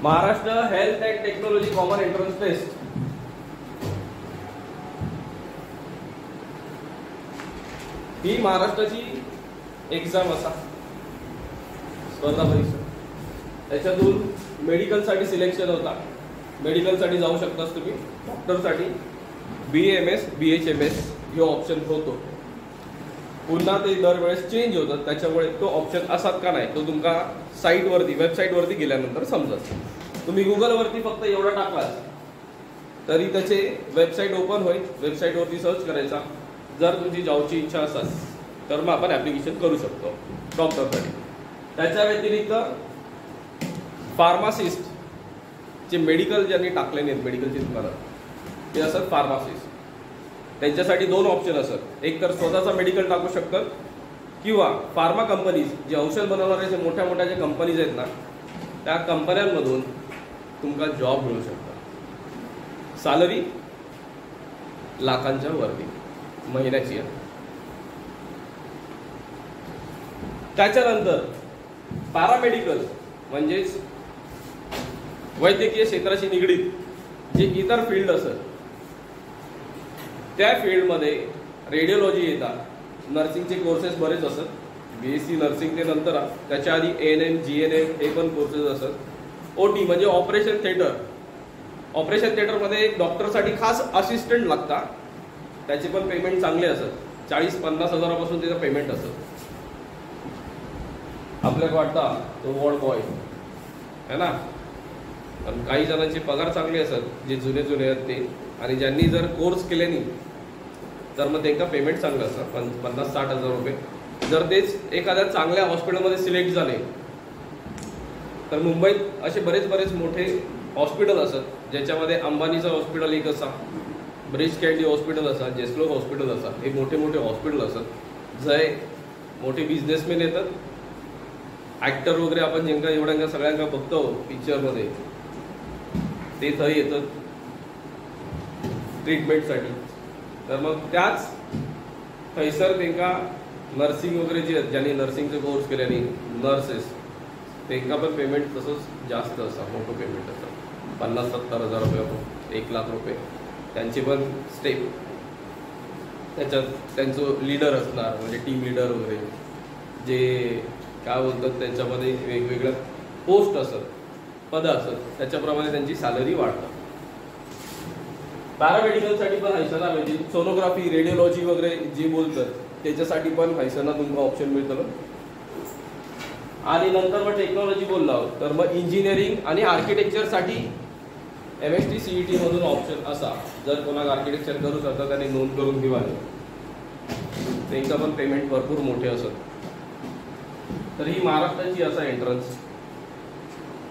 Maharashtra health and technology common entrance test. ही महाराष्ट्राची एक्झाम असा स्पर्धा परीक्षा. त्याच्यातून मेडिकलसाठी सिलेक्शन होता. मेडिकलसाठी जाऊ शकतास तुम्ही. डॉक्टरसाठी BAMS BHMS हे ऑप्शन होतो. पुन्हा ते दरवेळेस चेंज होतात, त्याच्यामुळे तो ऑप्शन असाच का नाही तो तुमका साईटवरती वेबसाईटवरती गेल्यानंतर समजत. तुम्ही गुगलवरती फक्त एवढा टाकलास तरी त्याचे वेबसाईट ओपन होईल. वेबसाईटवरती सर्च करायचा. जर तुमची जाऊची इच्छा असेल तर मग आपण ऍप्लिकेशन करू शकतो डॉक्टरसाठी. त्याच्या व्यतिरिक्त फार्मासिस्ट जे मेडिकल ज्यांनी टाकले नाहीत, मेडिकलची दुकानं ते असतात फार्मासिस्ट. त्यांच्यासाठी 2 ऑप्शन असतात. एक तर स्वतःचा मेडिकल टाकू शकतात किंवा फार्मा कंपनीज जे औषध बनवणारे जे मोठ्या मोठ्या ज्या कंपनीज आहेत ना त्या कंपन्यांमधून तुमका जॉब मिळू शकतात. सॅलरी लाखांच्या वरती महिन्याची आहे. त्याच्यानंतर पॅरामेडिकल म्हणजेच वैद्यकीय क्षेत्राशी निगडीत जे इतर फील्ड असत त्या फील्डमध्ये रेडिओलॉजी येतात. नर्सिंगचे कोर्सेस बरेच असत. BSc नर्सिंग ते नंतर त्याच्या आधी ANM GNM हे पण कोर्सेस असत. OT म्हणजे ऑपरेशन थिएटर. ऑपरेशन थिएटरमध्ये एक डॉक्टरसाठी खास असिस्टंट लागता. त्याचे पण पेमेंट चांगले असत. 40-50 हजारापासून त्याचं पेमेंट असत. आपल्याला वाटता तो वॉर्ड बॉय है ना. पण काही जणांचे पगार चांगले असत जे जुने आहेत ते. आणि ज्यांनी जर कोर्स केले नाही तर मग त्यांना पेमेंट चांगलं असतं 50-60 हजार रुपये. जर तेच एखाद्या चांगल्या हॉस्पिटलमध्ये सिलेक्ट झाले तर मुंबईत असे बरेच मोठे हॉस्पिटल असत ज्याच्यामध्ये अंबानीचं हॉस्पिटल एक असा, ब्रिज कँडी हॉस्पिटल असा, जेस्लोक हॉस्पिटल असा. हे मोठे हॉस्पिटल असत जय मोठे बिझनेसमॅन येतात. ॲक्टर वगैरे आपण ज्यांना एवढ्यांना सगळ्यांना बघतो पिक्चरमध्ये ते थंय येतात ट्रीटमेंटसाठी. तर मग त्याच थंयसर त्यांना नर्सिंग वगैरे जे ज्यांनी नर्सिंगचे कोर्स केल्याने नर्सेस त्यांना पण पेमेंट तसंच जास्त असतं. मोठं पेमेंट असतं 50-70 हजार रुपये 1 लाख रुपये. त्यांची पण स्टेप त्याच्यात त्यांचं लीडर असणार म्हणजे टीम लीडर वगैरे जे काय बोलतात त्यांच्यामध्ये वेगवेगळ्या पोस्ट असत पदं असत त्याच्याप्रमाणे त्यांची सॅलरी वाढतात. पॅरामेडिकलसाठी पण हैसना म्हणजे सोनोग्राफी रेडिओलॉजी वगैरे जे बोलतात त्याच्यासाठी पण हैसना तुमका ऑप्शन मिळतं. आणि नंतर मग टेक्नॉलॉजी बोललो तर मग इंजिनिअरिंग आणि आर्किटेक्चरसाठी MST CET मधून ऑप्शन असा. जर कोणाला आर्किटेक्चर करू शकता त्यांनी नोंद करून ठेवा. त्यांचं पण पेमेंट भरपूर मोठे असत. तर ही महाराष्ट्राची असा एंट्रन्स.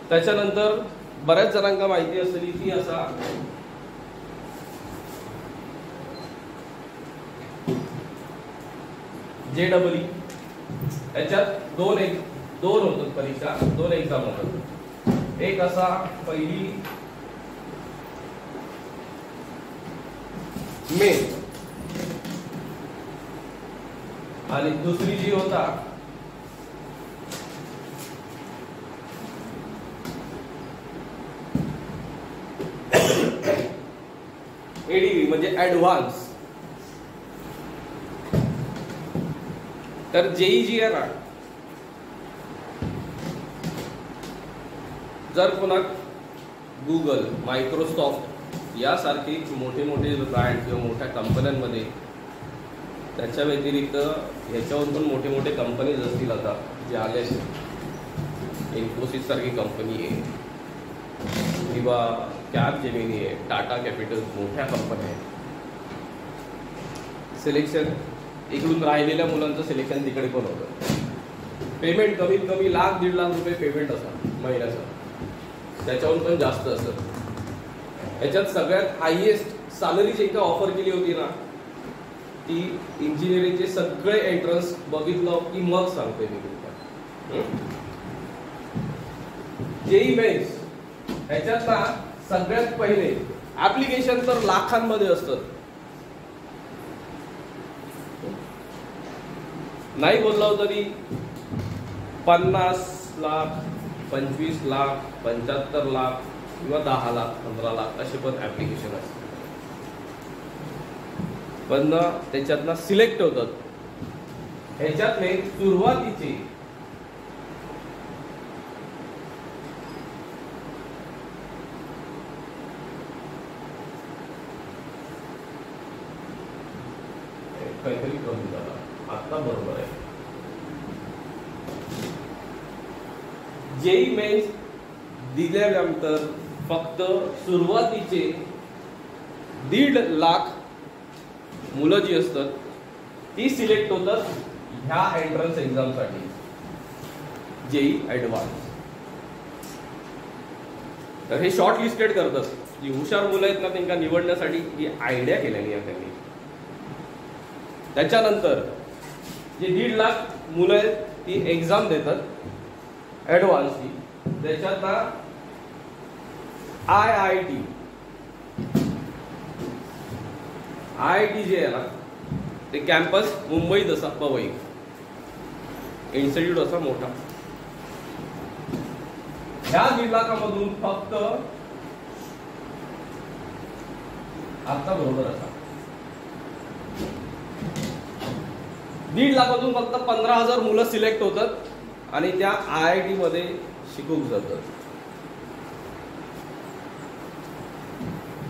त्याच्यानंतर बऱ्याच जणांना माहिती असली की असा JEE. त्याच्यात दोन होतात परीक्षा, 2 एक्झाम होतात. एक असा पहिली मेन आणि दुसरी जी होता ADV म्हणजे ऍडव्हान्स. तर जेई जी आहे ना, जर कोणा गुगल, मायक्रोसॉफ्ट यासारखे मोठे मोठे ब्रँड किंवा मोठ्या कंपन्यांमध्ये, त्याच्या व्यतिरिक्त ह्याच्यावर पण मोठे मोठे कंपनीज असतील आता जे आले असेल, इन्फोसिस सारखी कंपनी आहे किंवा कॅपजेमिनी आहे, टाटा कॅपिटल, मोठ्या कंपन्या आहेत. सिलेक्शन इकडून राहिलेल्या मुलांचं सिलेक्शन तिकडे पण होतं. पेमेंट कमीत कमी लाख 1.5 लाख रुपये पेमेंट असतं महिन्याचं, त्याच्याहून पण जास्त असतं. याच्यात सगळ्यात हायएस्ट सॅलरी जे का ऑफर केली होती ना, ती इंजिनिअरिंगचे सगळे एंट्रन्स बघितलं की मग सांगते मी तुम्हाला. जेई मेन्स ह्याच्यात ना सगळ्यात पहिले ऍप्लिकेशन तर लाखांमध्ये असतं. नाही बोललो तरी 50 लाख, 25 लाख, 75 लाख किंवा 10 लाख, 15 लाख असे पण ऍप्लिकेशन असतात. पण त्याच्यातनं सिलेक्ट होतात. ह्याच्यातले सुरुवातीचे काहीतरी कमी झाला, आता बरोबर आहे. जेई मेन्स दिल्यानंतर फक्त सुरुवातीचे 1.5 लाख मुलं जी असतात ती सिलेक्ट होतात ह्या एंट्रन्स एक्झामसाठी, जेई ॲडव्हान्स. तर हे शॉर्ट लिस्टेड करतात. जी हुशार मुलं आहेत ना, त्यांना निवडण्यासाठी ही आयडिया केलेली आहे त्यांनी. त्याच्यानंतर जे 1.5 लाख मुलं आहेत ती एक्झाम देतात ॲडव्हान्सची. त्याच्यात ना IIT जे आहे ना, ते कॅम्पस मुंबईत असा पवई इन्स्टिट्यूट असा मोठा. ह्या 1.5 लाखामधून फक्त आता बरोबर असा 1.5 लाखातून फक्त 15,000 मुलं सिलेक्ट होतात आणि त्या IIT मध्ये शिकून जातात.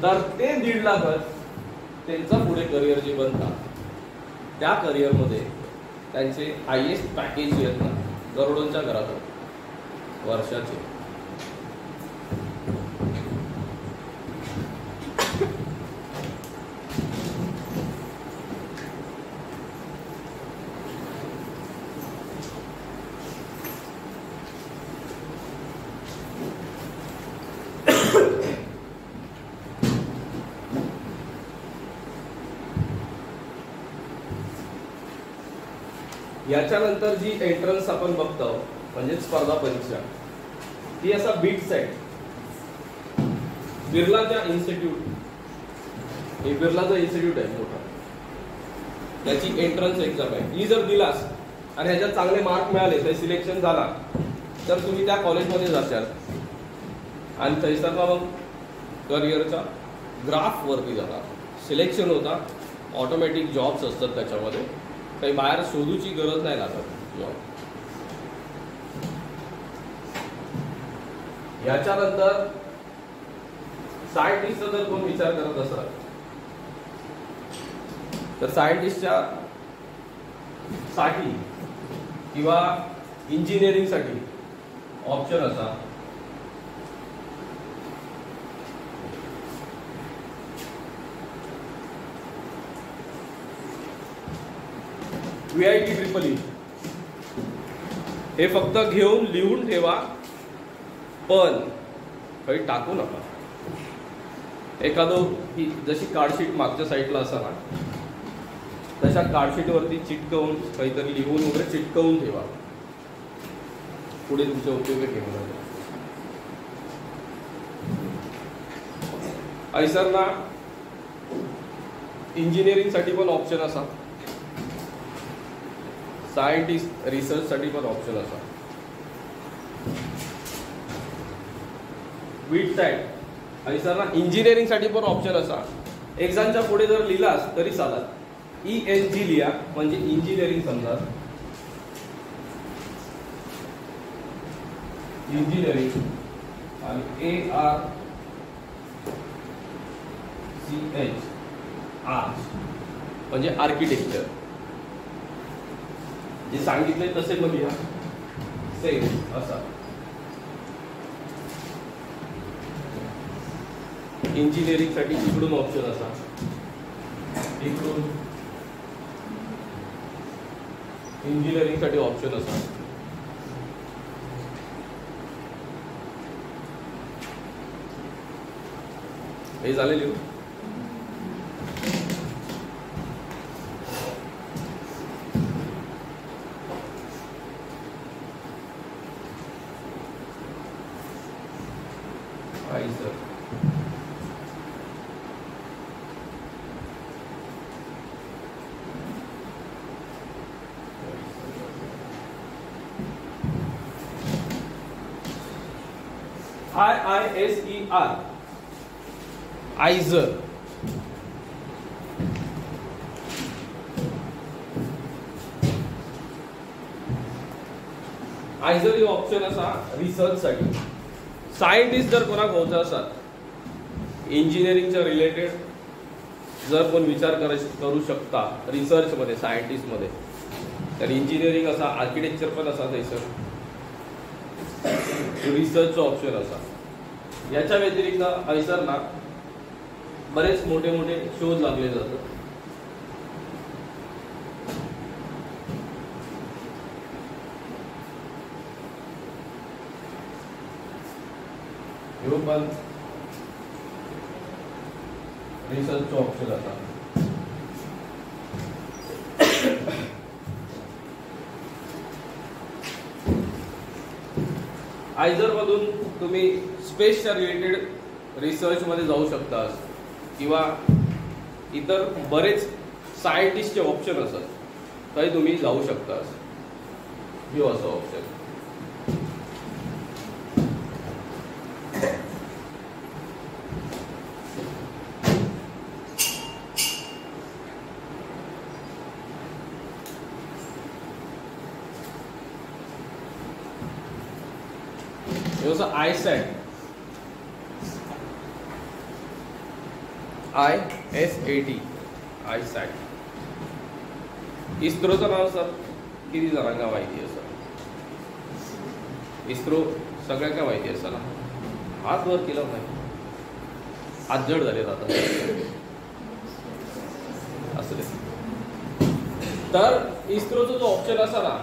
तर ते 1.5 लाखात त्यांचा पुढे करिअर जे बनतात, त्या करिअरमध्ये त्यांचे हायएस्ट पॅकेज जे आहेत ना, करोडोंच्या घरात वर्षाचे. याच्यानंतर जी एंट्रन्स आपण बघतो म्हणजे स्पर्धा परीक्षा, ती असा बीट सेट. बिर्लाच्या इन्स्टिट्यूट, हे बिर्लाचं इन्स्टिट्यूट आहे मोठा, त्याची एंट्रन्स एक्झाम आहे. ही जर दिलास आणि ह्याच्यात चांगले मार्क मिळाले, तर सिलेक्शन झाला, तर तुम्ही त्या कॉलेजमध्ये जाशाल आणि थैसरला मग करिअरचा ग्राफ वरती जाणार. सिलेक्शन होता, ऑटोमॅटिक जॉब्स असतात त्याच्यामध्ये, काही बाहेर शोधूची गरज नाही लागत जॉब. याच्यानंतर सायंटिस्टचा जर कोण विचार करत असाल तर सायंटिस्टच्या साठी किंवा इंजिनिअरिंग साठी ऑप्शन असा VIT EEE. हे फक्त घेऊन लिहून ठेवा, पण काही टाकू नका. एखादं जशी कार्डशीट मागच्या साईडला असा ना, तशा कार्डशीट वरती चिटकवून काहीतरी लिहून वगैरे चिटकवून ठेवा, पुढे तुमच्या उपयोगी ठेवणार. ऐसर ना इंजिनिअरिंग साठी पण ऑप्शन असा, सायंटिस्ट रिसर्च साठी पण ऑप्शन असा. बीट सॅट ऐसर ना इंजिनिअरिंग साठी पण ऑप्शन असा. एक्झामच्या पुढे जर लिहिलास तरी चालत, ENG लिहा म्हणजे इंजिनिअरिंग समजा, इंजिनिअरिंग आणि ARCH आर्च म्हणजे आर्किटेक्चर. जे सांगितले तसे मग लिहा सेम असा. इंजिनिअरिंग साठी इकडून ऑप्शन असा, इकडून इंजिनिअरिंग साठी ऑप्शन असा. हे झालेली सर. IISER आयझर. आयझर ही ऑप्शन असा रिसर्च साठी. सायंटिस्ट जर कोणाक होवचा असत इंजिनिअरिंगच्या रिलेटेड जर कोण विचार करू शकता रिसर्च मध्ये सायंटिस्ट मध्ये, तर इंजिनिअरिंग असा, आर्किटेक्चर पण असा थंयसर रिसर्चचा ऑप्शन असा. याच्या व्यतिरिक्त हयसर ना बरेच मोठे मोठे शोध लागले जातात. ह्यो पण रिसर्चचा ऑप्शन असा. आयझर मधून तुम्ही स्पेसच्या रिलेटेड रिसर्च मध्ये जाऊ शकता किंवा इतर बरेच सायंटिस्टचे ऑप्शन असतात थंय तुम्ही जाऊ शकता. ह्यो असो ऑप्शन. ISAT ISAT इस्रोचं नाव सर किती जणांना माहिती आहे सर? इस्रो सगळ्यांना माहिती आहे. चला हात वर केला नाही, हात जड झाले आता असले. तर इस्रोचा जो ऑप्शन असा ना,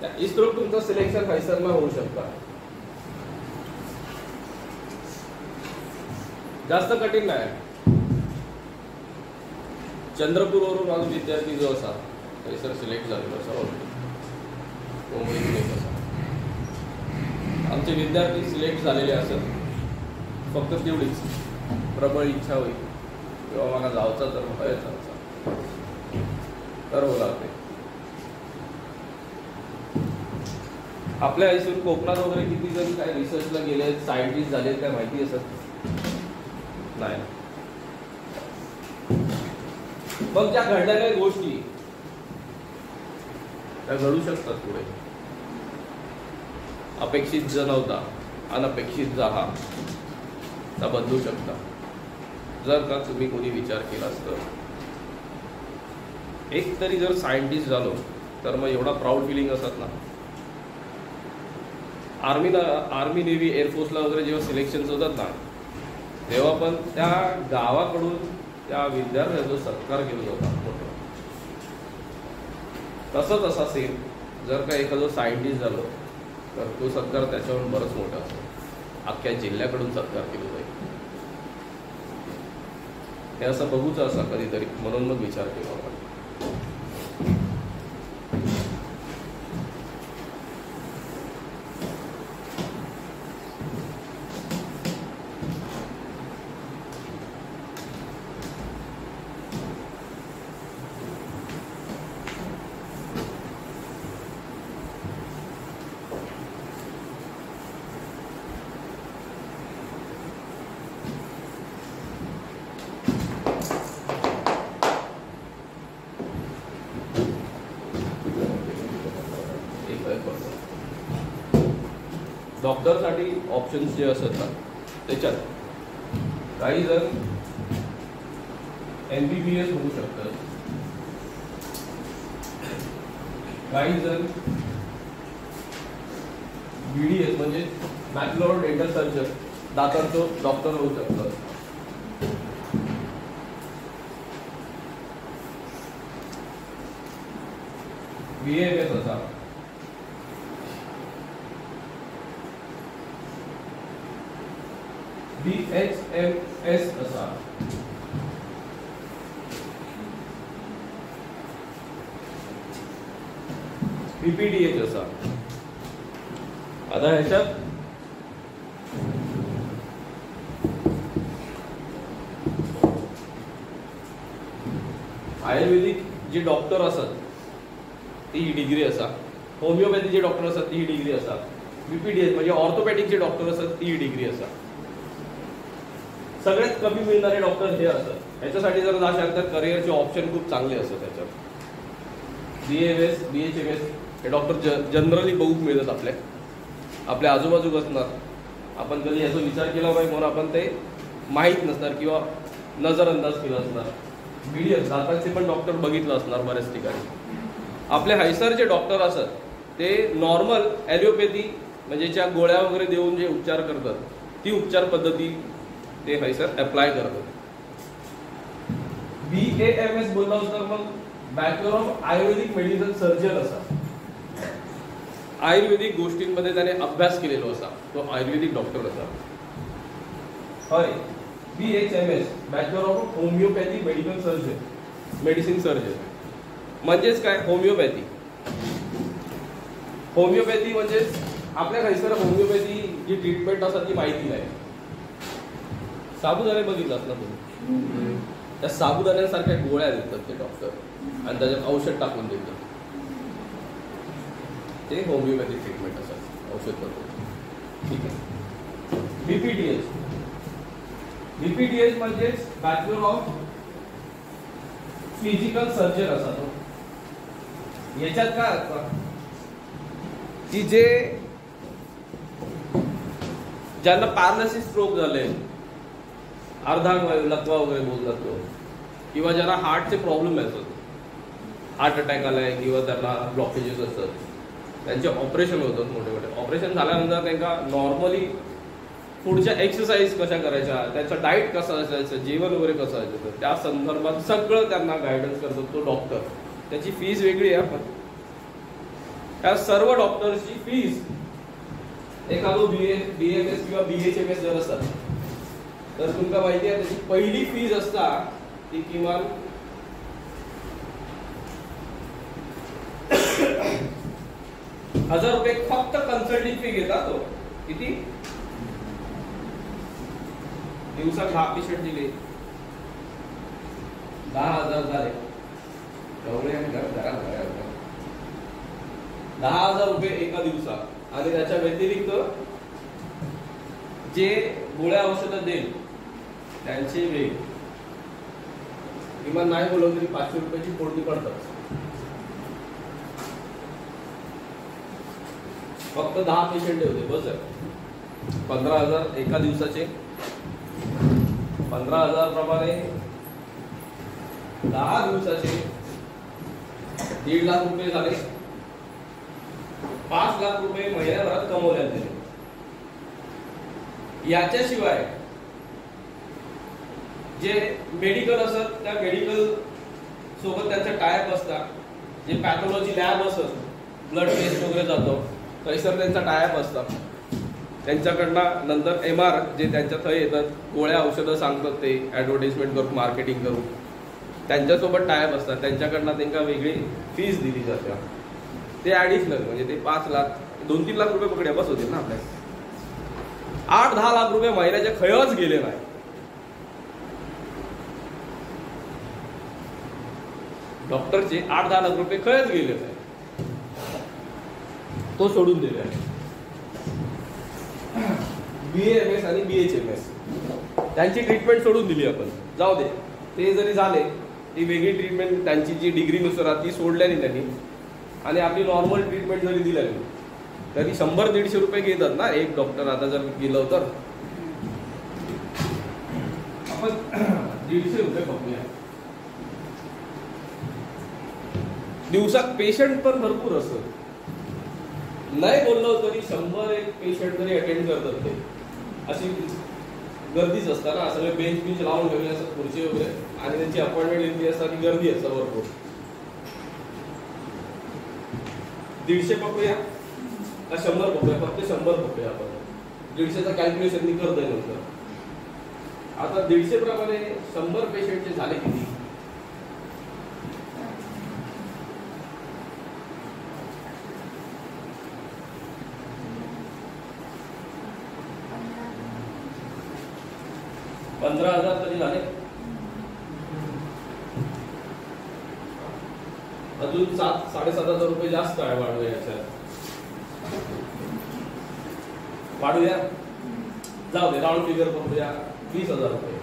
त्या इस्रो तुमचं सिलेक्शन हैसरला होऊ शकता. जास्त कठीण नाही. चंद्रपूरवरून आज विद्यार्थी जो असा थंयसर सिलेक्ट झालेलो असा मुंबईतून येत असा. आमचे विद्यार्थी सिलेक्ट झालेले असत. फक्त तेवढीच प्रबळ इच्छा होईल किंवा मला जावचा तर व्हायचा तर होला ते. आपल्या हैसून कोकणात वगैरे किती जण काय रिसर्चला गेले, सायंटिस्ट झाले काय माहिती असत नाही. मग त्या घडलेल्या गोष्टी त्या घडू शकतात पुढे. अपेक्षित ज नव्हता, अनपेक्षित जा हा त्या बदलू शकता जर का तुम्ही कोणी विचार केला असतं. एक तरी जर सायंटिस्ट झालो तर मग एवढा प्राऊड फिलिंग असत ना. आर्मी नेव्ही एअरफोर्सला वगैरे जेव्हा सिलेक्शन होतात ना, तेव्हा पण त्या गावाकडून त्या विद्यार्थ्याचा सत्कार केला जातो. तसंच असा सेम जर का एखादं सायंटिस्ट झालो तर तो सत्कार त्याच्यावरून बरंच मोठा असतो. अख्ख्या जिल्ह्याकडून सत्कार केला जाईल. हे असं बघूच असा कधीतरी, म्हणून मग विचार केला आपण. डॉक्टरसाठी ऑप्शन्स जे असतात ना त्याच्यात काही जण MBBS होऊ शकतात, काही जण BDS म्हणजे बॅचलर डेंटल सर्जन दातांचं डॉक्टर होऊ शकतात. BAMS असा BHMS असा PPDH असा. आता ह्याच्यात आयुर्वेदिक जे डॉक्टर असतात ती ही डिग्री असा, होमिओपॅथी जे डॉक्टर असतात ती ही डिग्री असा, BPDH म्हणजे ऑर्थोपॅडिक जे डॉक्टर असतात ती ही डिग्री असा. सगळ्यात कमी मिळणारे डॉक्टर हे असतात. याच्यासाठी जर जाशाल तर करिअरचे ऑप्शन खूप चांगले असतात. त्याच्यात BAMS BHMS हे डॉक्टर जनरली बहुत मिळतात आपल्या आजूबाजूक असणार. आपण कधी याचा विचार केला नाही म्हणून आपण ते माहीत नसणार किंवा नजरअंदाज केला असणार. BDS दातांचे पण डॉक्टर बघितलं असणार बऱ्याच ठिकाणी. आपले हायसरचे डॉक्टर असतात ते नॉर्मल ॲलोपॅथी म्हणजे ज्या गोळ्या वगैरे देऊन जे उपचार करतात ती उपचार पद्धती ते हायसर अप्लाय करतात. BAMS बोलला तर मग bachelor of Ayurvedic medicine surgeon असा. आयुर्वेदिक गोष्टींमध्ये त्याने अभ्यास केलेला असा तो आयुर्वेदिक डॉक्टर असा. होय. BHMS bachelor of homeopathy medical surgeon medicine surgeon म्हणजेच काय होमिओपॅथी. होमिओपॅथी म्हणजे आपल्या खायसर होमिओपॅथी जी ट्रीटमेंट असतात ती माहिती नाही. साबुदाणे बघितलात ना तुम्ही, त्या साबुदाण्यासारख्या गोळ्या देतात ते डॉक्टर आणि त्याच्यात औषध टाकून देतात. ते होमिओपॅथी ट्रीटमेंट असतात औषध पद्धती. ठीक आहे. BPDH म्हणजे बॅचलर ऑफ फिजिकल सर्जन असा तो. याच्यात काय असतं की जे ज्यांना पॅरालिसिस स्ट्रोक झाले, अर्धांगलत्वा वगैरे बोलतात तो, किंवा ज्यांना हार्टचे प्रॉब्लेम असतात, हार्ट अटॅक आलाय किंवा त्यांना ब्लॉकेजेस असतात, त्यांचे ऑपरेशन होतात मोठे मोठे. ऑपरेशन झाल्यानंतर त्यांना नॉर्मली पुढच्या एक्सरसाइज कशा करायच्या, त्यांचं डाएट कसं असायचं, जेवण वगैरे कसं असायचं, त्या संदर्भात सगळं त्यांना गायडन्स करतो तो डॉक्टर. त्याची फीज वेगळी आहे. आपण त्या सर्व डॉक्टर्सची फीज एखादो BAMS किंवा BHMS जर असतात तर तुमका माहिती आहे त्याची पहिली फीज असता ती किमान ₹1000 फक्त कन्सल्टिंग फी घेतात. तो किती दिवसात 10 पेशंट दिले 10,000 झाले. 10,000 रुपये एका दिवसात. आणि त्याच्या व्यतिरिक्त जे गोळ्या औषधं देईल त्यांचे वेग किमान नाही बोलवलं तरी 500 रुपयाची फोडणी पडतात. फक्त 10 पेशंट होते बस. 15,000 एका दिवसाचे. 15,000 प्रमाणे 10 दिवसाचे 1.5 लाख रुपये झाले. 5 लाख रुपये महिन्याभरात कमवले गेले. याच्याशिवाय जे मेडिकल असतात त्या मेडिकल सोबत त्यांचा टायअप असतात. जे पॅथॉलॉजी लॅब असत, ब्लड टेस्ट वगैरे जातो तैसर त्यांचा टायअप असतात. त्यांच्याकडनं नंतर MR जे त्यांच्या थंय येतात, गोळ्या औषधं सांगतात, ते ॲडव्हर्टाइजमेंट करून मार्केटिंग करून त्यांच्यासोबत टायअप असतात. त्यांच्याकडनं त्यांना वेगळी फीज दिली जाते. ते ॲडिशनल म्हणजे ते 5 लाख 2-3 लाख रुपये पकडे बस होते ना आपल्या. 8-10 लाख रुपये महिन्याचे खयच गेले नाही. डॉक्टरचे 8-10 लाख रुपये खयच गेले नाही. तो सोडून दिले. BAMS आणि BHMS त्यांची ट्रीटमेंट सोडून दिली आपण. जाऊ दे, ते जरी झाले ती वेगळी ट्रीटमेंट त्यांची जी डिग्रीनुसार ती सोडल्याने त्यांनी आणि आपली नॉर्मल ट्रीटमेंट जरी दिली तरी 100-150 रुपये घेतात ना एक डॉक्टर. आता जर गेलो तर आपण 150 रुपये बघूया. दिवसात पेशंट पण भरपूर असतात. नाही बोललो तरी 100 एक पेशंट तरी अटेंड करतात. ते अशी गर्दीच असतात ना, सगळे बेंच लावून ठेवले असतात खुर्ची वगैरे, आणि त्यांची अपॉइंटमेंट घेतली असतात आणि गर्दी असतात भरपूर. 150 बघूया का 100 बघूया? फक्त 100 बघूया आपण. 150चा कॅल्क्युलेशन मी करतोय नंतर. आता 150 प्रमाणे 100 पेशंटचे झाले किती? $15,000 तरी झाले. अजून 7,000-7,500 रुपये जास्त आहे. वाढूया याच्यात, वाढूया, जाऊ दे, राऊंड फिगर बघूया. 20,000 रुपये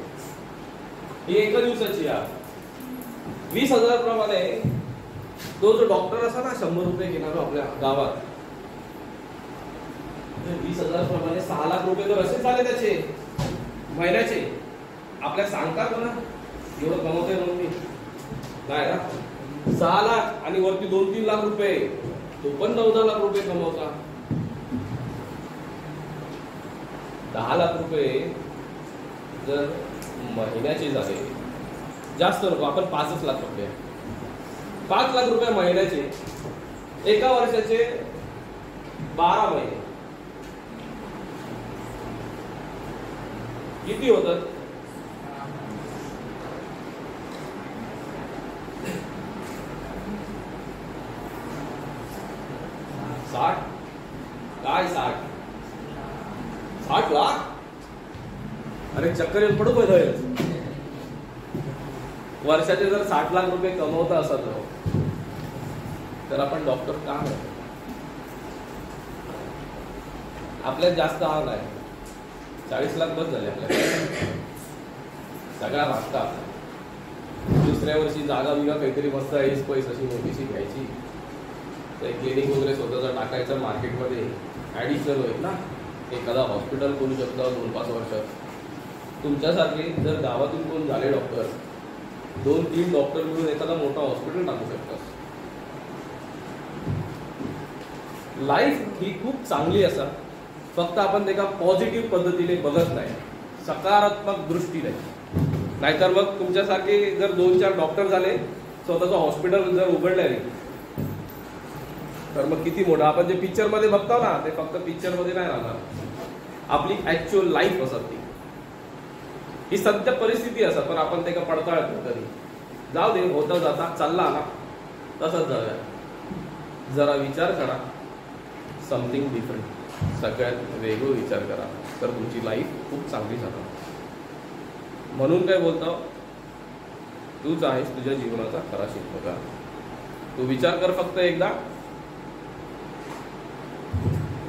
ही एका दिवसाची आहे. 20,000 प्रमाणे तो जो डॉक्टर असा ना 100 रुपये घेणार आपल्या गावात, 20,000 प्रमाणे 6 लाख रुपये तर असेच झाले त्याचे महिन्याचे. आपल्या सांगतात ना एवढं कमवतोय म्हणून मी नाही ना. 6 लाख आणि वरती 2-3 लाख रुपये, तो पण 9-10 लाख रुपये कमवता. 10 लाख रुपये जर महिन्याचे झाले, जास्त नको, आपण 5 लाख रुपये, 5 लाख रुपये महिन्याचे, एका वर्षाचे 12 महिने किती होतात? 60 काय 60 लाख? अरे चक्कर येऊन पडू पाहिजे. वर्षाचे जर 60 लाख रुपये कमवता असत तर आपण डॉक्टर का नाही? आपल्यात जास्त हाल आहे. 40 लाख बस झाले आपल्याला, सगळा मागता. दुसऱ्या वर्षी जागा बिगा काहीतरी मस्त आहेच पैशाची मोठीशी घ्यायची, क्लिनिक वगैरे स्वतःचा टाकायचं मार्केटमध्ये, ॲडिशनल होईल ना. एखादा हॉस्पिटल खोलू शकता 2-5 वर्षात. तुमच्यासारखे जर गावातून कोण झाले डॉक्टर, 2-3 डॉक्टर मिळून एखादा मोठा हॉस्पिटल टाकू शकतात. लाईफ ही खूप चांगली असा, फक्त आपण त्याला पॉझिटिव्ह पद्धतीने बघत नाही, सकारात्मक दृष्टीने. नाहीतर मग तुमच्यासारखे जर 2-4 डॉक्टर झाले, स्वतःचं हॉस्पिटल जर उघडले, तर मग किती मोठा. आपण जे पिक्चर मध्ये बघतो ना, ते फक्त पिक्चर मध्ये नाही राहणार. आपली ऍक्च्युअल लाईफ असत ती, ही सत्य परिस्थिती असत, पण आपण ते का पडताळत कधी. जाऊ दे, होता जाता चालला ना, तसंच जाऊया. जरा विचार करा, समथिंग डिफरंट, सगळ्यात वेगळं विचार करा, तर तुमची लाईफ खूप चांगली जाणार. म्हणून काय बोलतो, तूच आहेस तुझ्या जीवनाचा खरा शिल्पकार. तू विचार कर फक्त एकदा.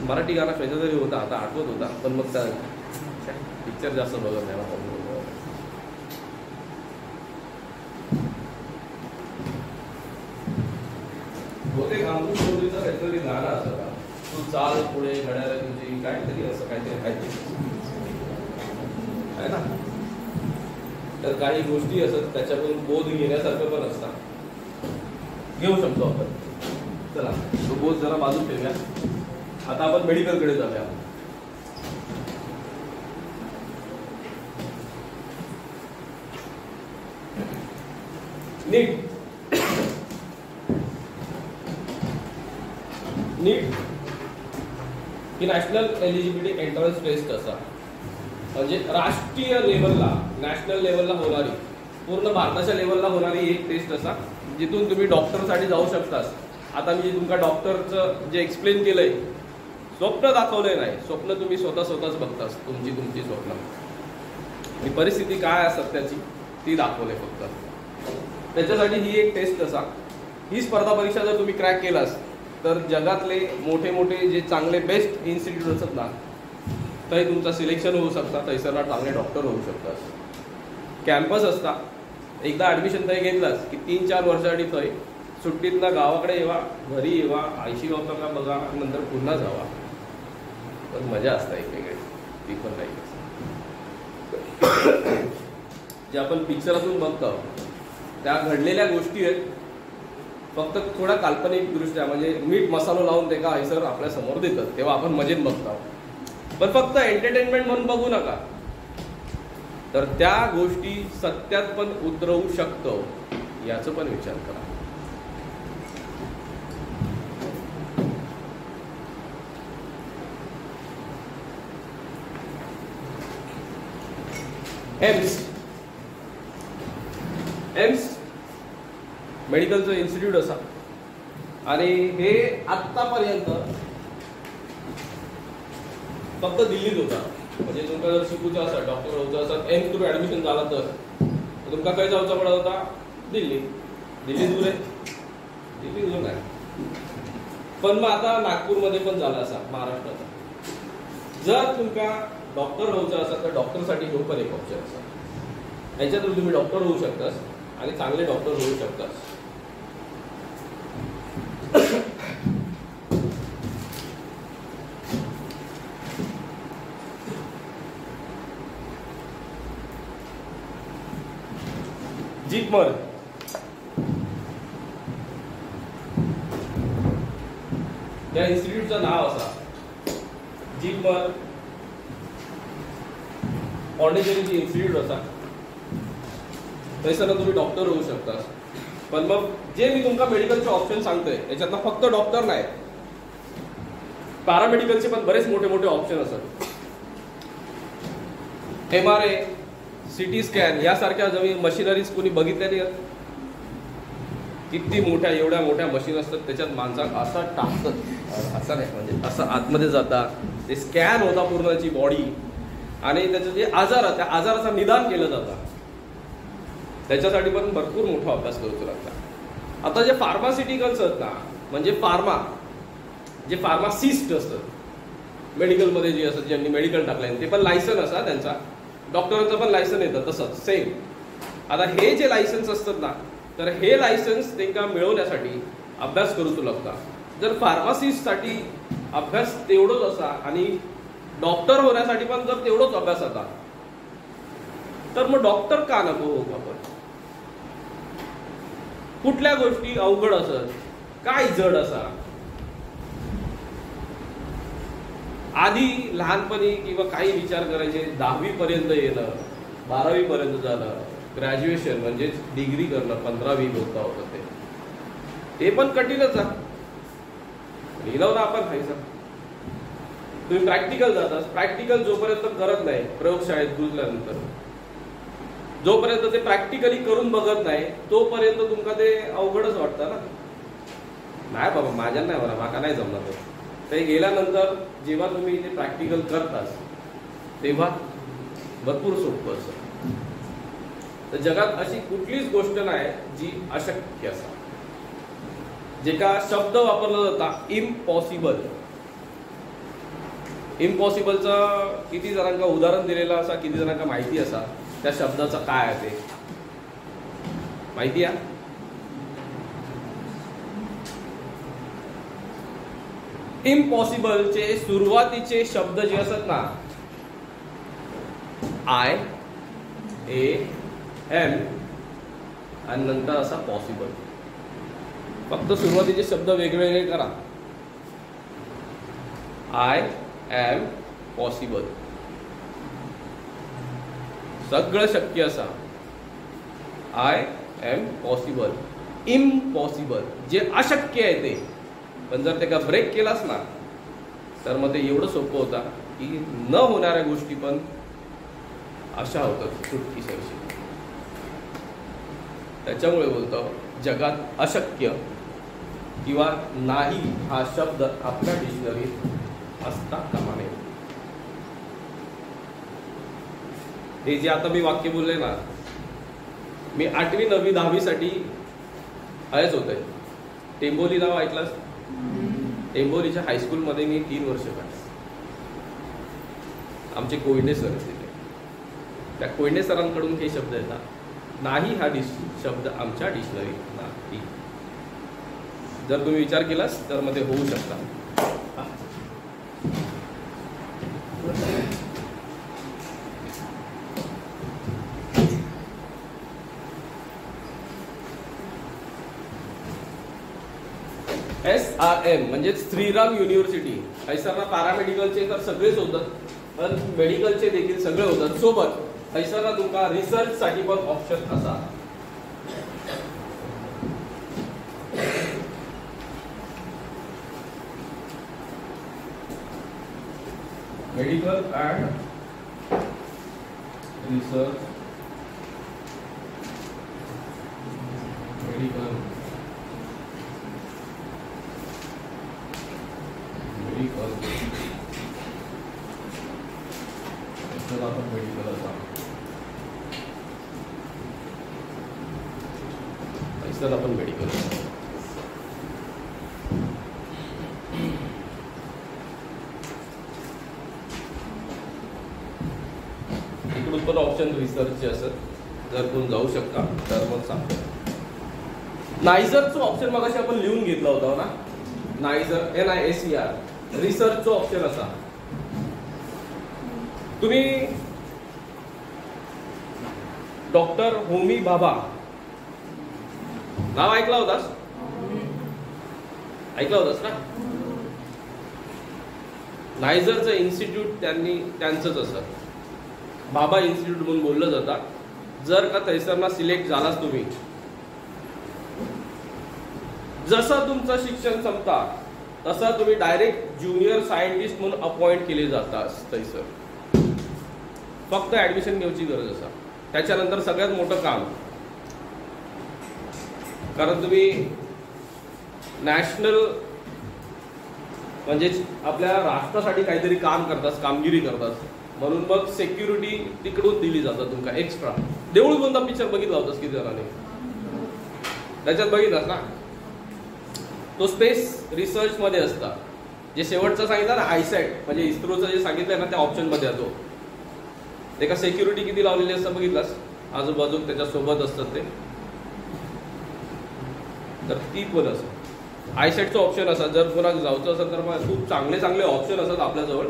मराठी गाणं पाहिजे तरी होता, आता आठवत होता, पण मग त्या पिक्चर जास्त बघत नाही ना. होते गांगू चौधरीचं काहीतरी गाणं असं का, तू चाल पुढे घड्याला तुझी, काहीतरी असं काहीतरी आहे ना. तर काही गोष्टी असत त्याच्याकडून बोध घेण्यासारखं पण असतात, घेऊ शकतो आपण. चला तो बोध जरा बाजून ठेवूया. आता आपण मेडिकलकडे जाऊया. नीट ही नॅशनल एलिजिबिलिटी एंट्रन्स टेस्ट असा, म्हणजे राष्ट्रीय लेवलला, नॅशनल लेवलला होणारी, पूर्ण भारताच्या लेवलला होणारी एक टेस्ट असा, जिथून तुम्ही डॉक्टरसाठी जाऊ शकतास. आता मी तुमका डॉक्टरचं जे एक्सप्लेन केलंय, स्वप्न दाखवलंय नाही, स्वप्न तुम्ही स्वतःच बघतास, तुमची स्वप्न, ही परिस्थिती काय असतात त्याची ती दाखवले फक्त. त्याच्यासाठी ही एक टेस्ट असा. ही स्पर्धा परीक्षा जर तुम्ही क्रॅक केलास तर जगातले मोठे मोठे जे चांगले बेस्ट इन्स्टिट्यूट असतात ना, तरी तुमचं सिलेक्शन होऊ शकता, थंयसरला चांगले डॉक्टर होऊ शकतात. कॅम्पस असता, एकदा ॲडमिशन थंय घेतलास की 3-4 वर्षासाठी थंय सुट्टीतनं गावाकडे येवा, घरी येवा, आईशी का बघा, नंतर पुन्हा जावा, पण मजा असते एक वेगळी, ती पण नाही. जे आपण पिक्चरातून बघतो त्या घडलेल्या गोष्टी आहेत, फक्त थोडा काल्पनिक दृष्ट्या, म्हणजे मीठ मसाला लावून ते का सर आपल्या समोर देतात, तेव्हा आपण मजेत बघतो. पण फक्त एंटरटेनमेंट म्हणून बघू नका, तर त्या गोष्टी सत्यात पण उतरवू शकतो याचा पण विचार करा. एम्स मेडिकलचं इन्स्टिट्यूट असा, आणि हे आतापर्यंत फक्त दिल्लीत होता. म्हणजे तुमका जर शिकूचं असा, डॉक्टर होतं असं, एम्स तुम्ही ऍडमिशन झाला तर तुमका काय जाऊचा पडत होता, दिल्ली. दिल्ली दूर आहे, दिल्ली दूर नाही. पण मग आता नागपूरमध्ये पण झाला असा, महाराष्ट्राचा. जर तुमका डॉक्टर व्हायचं असेल तर डॉक्टरसाठी हे पण एक ऑप्शन असा, याच्या थ्रू तुम्ही डॉक्टर होऊ शकतास आणि चांगले डॉक्टर होऊ शकतास. जिपमर त्या इन्स्टिट्यूटचं नाव असा, जिपमर पॉंडिचेरीची इन्स्टिट्यूट असा. थंयसर तुम्ही डॉक्टर होऊ शकता. पण मग जे मी तुमका मेडिकलचे ऑप्शन सांगतोय याच्यातला फक्त डॉक्टर नाही, पॅरामेडिकलचे पण बरेच मोठे मोठे ऑप्शन असतात. MRI, CT स्कॅन यासारख्या जमी मशिनरीज कोणी बघितलेली आहेत? किती मोठ्या, एवढ्या मोठ्या मशीन असतात, त्याच्यात माणसाक असा टाकतात, असं नाही म्हणजे असं आतमध्ये जाता, ते स्कॅन होता पूर्णची बॉडी, आणि त्याचं जे आजार आहे त्या आजाराचं निदान केलं जातं. त्याच्यासाठी पण भरपूर मोठा अभ्यास करूच लागता. आता जे फार्मास्युटिकल्स आहेत ना, म्हणजे जे फार्मासिस्ट असतात मेडिकलमध्ये जे असतात, ज्यांनी मेडिकल टाकलंय ते पण लायसन असा त्यांचा, डॉक्टरांचं पण लायसन येतं तसंच सेम. आता हे जे लायसन्स असतात ना, तर हे लायसन्स त्यांना मिळवण्यासाठी अभ्यास करूच लागता. जर फार्मासिस्टसाठी अभ्यास तेवढंच असा आणि डॉक्टर होण्यासाठी पण जर तेवढंच अभ्यास होता, तर मग डॉक्टर का नको होऊ आपण? कुठल्या गोष्टी अवघड असत, काय जड असा? आधी लहानपणी किंवा काही विचार करायचे, 10वी पर्यंत येणं, 12वी पर्यंत जाणं, ग्रॅज्युएशन म्हणजे डिग्री करणं, 15-20 होतं ते पण कठीणच आहे. लिहिलं ना आपण खायचं. तुम्ही प्रॅक्टिकल जातात, प्रॅक्टिकल जोपर्यंत करत नाही प्रयोगशाळेत घुसल्यानंतर, जोपर्यंत ते प्रॅक्टिकली करून बघत नाही तोपर्यंत तुमका ते अवघडच वाटतं ना. नाही बाबा माझ्या नाही बरं, माका नाही जमणार. ते गेल्यानंतर जेव्हा तुम्ही ते प्रॅक्टिकल करतास तेव्हा भरपूर सोपं असतं. तर जगात अशी कुठलीच गोष्ट नाही जी अशक्य असा. जे का शब्द वापरला जाता इम्पॉसिबल, इम्पॉसिबलचं किती जणांना उदाहरण दिलेलं असा, किती जणांना माहिती असा त्या शब्दाचं काय आहे ते माहिती आहे? इम्पॉसिबलचे सुरुवातीचे शब्द जे असतात ना, IAM आणि नंतर असा पॉसिबल. फक्त सुरुवातीचे शब्द वेगवेगळे करा. I am possible, सगळं शक्य असा. I am possible. इम्पॉसिबल जे अशक्य आहे ते, पण जर त्याला ब्रेक केलास ना तर मग ते एवढं सोपं होता की न होणाऱ्या गोष्टी पण अशा होतात चुटकीसरशी. त्याच्यामुळे बोलतो जगात अशक्य किंवा नाही हा शब्द आपल्या डिक्शनरीत असता कामा नये. हे जे आता मी वाक्य बोलले ना, मी 8वी 9वी 10वी साठी आहेच होते. टेंबोली नाव ऐकलंस? टेंबोलीच्या हायस्कूलमध्ये मी 3 वर्ष काढले. आमचे कोयने सर तिथे, त्या कोयने सरांकडून हे शब्द येतात. नाही हा शब्द आमच्या डिक्शनरीत नाही. जर तुम्ही विचार केलास तर मग ते होऊ शकता. SRM म्हणजे श्रीराम युनिव्हर्सिटी. हैसरला पॅरामेडिकलचे तर सगळेच होतात, पण मेडिकलचे देखील सगळे होतात. सोबत हैसरला तुमका रिसर्च साठी पण ऑप्शन असा. मेडिकल अँड रिसर्च, मेडिकल आपण मेडिकल असा आपण मेडिकल इकडून पण ऑप्शन रिसर्चचे असत. जर कोण जाऊ शकता तर मग सांगतो. नायझरचं ऑप्शन मगाशी आपण लिहून घेतला होता ना. नायझर NISER रिसर्चचं ऑप्शन असा. तुम्ही डॉक्टर होमी भाभा नाव ऐकला होतास ना. नायझरचं इन्स्टिट्यूट त्यांचंच असं भाभा इन्स्टिट्यूट म्हणून बोललं जातं. जर का थैसरला सिलेक्ट झालास तुम्ही, जसं तुमचं शिक्षण संपता तसा तुम्ही डायरेक्ट ज्युनियर सायंटिस्ट म्हणून अपॉइंट केले जातात थैसर. फक्त ऍडमिशन घ्यायची गरज असा. त्याच्यानंतर सगळ्यात मोठं काम, कारण तुम्ही नॅशनल म्हणजे आपल्या राष्ट्रासाठी काहीतरी काम करतात, कामगिरी करतात, म्हणून मग सिक्युरिटी तिकडून दिली जातात तुमका एक्स्ट्रा. देऊळ कोणता पिक्चर बघितला होतास किती जणांनी? त्याच्यात बघितलास ना, तो स्पेस रिसर्च मध्ये असता. जे शेवटचं सांगितलं ना आयसॅट म्हणजे इस्रोचं जे सांगितलंय ना त्या ऑप्शन मध्ये येतो. ते का सिक्युरिटी किती लावलेली असतं बघितलास, आजूबाजू त्याच्या सोबत असतात ते, तर ती पण असं आयसॅटचं ऑप्शन असा. जर कोणाला जायचं असेल तर मग खूप चांगले चांगले ऑप्शन असतात आपल्याजवळ.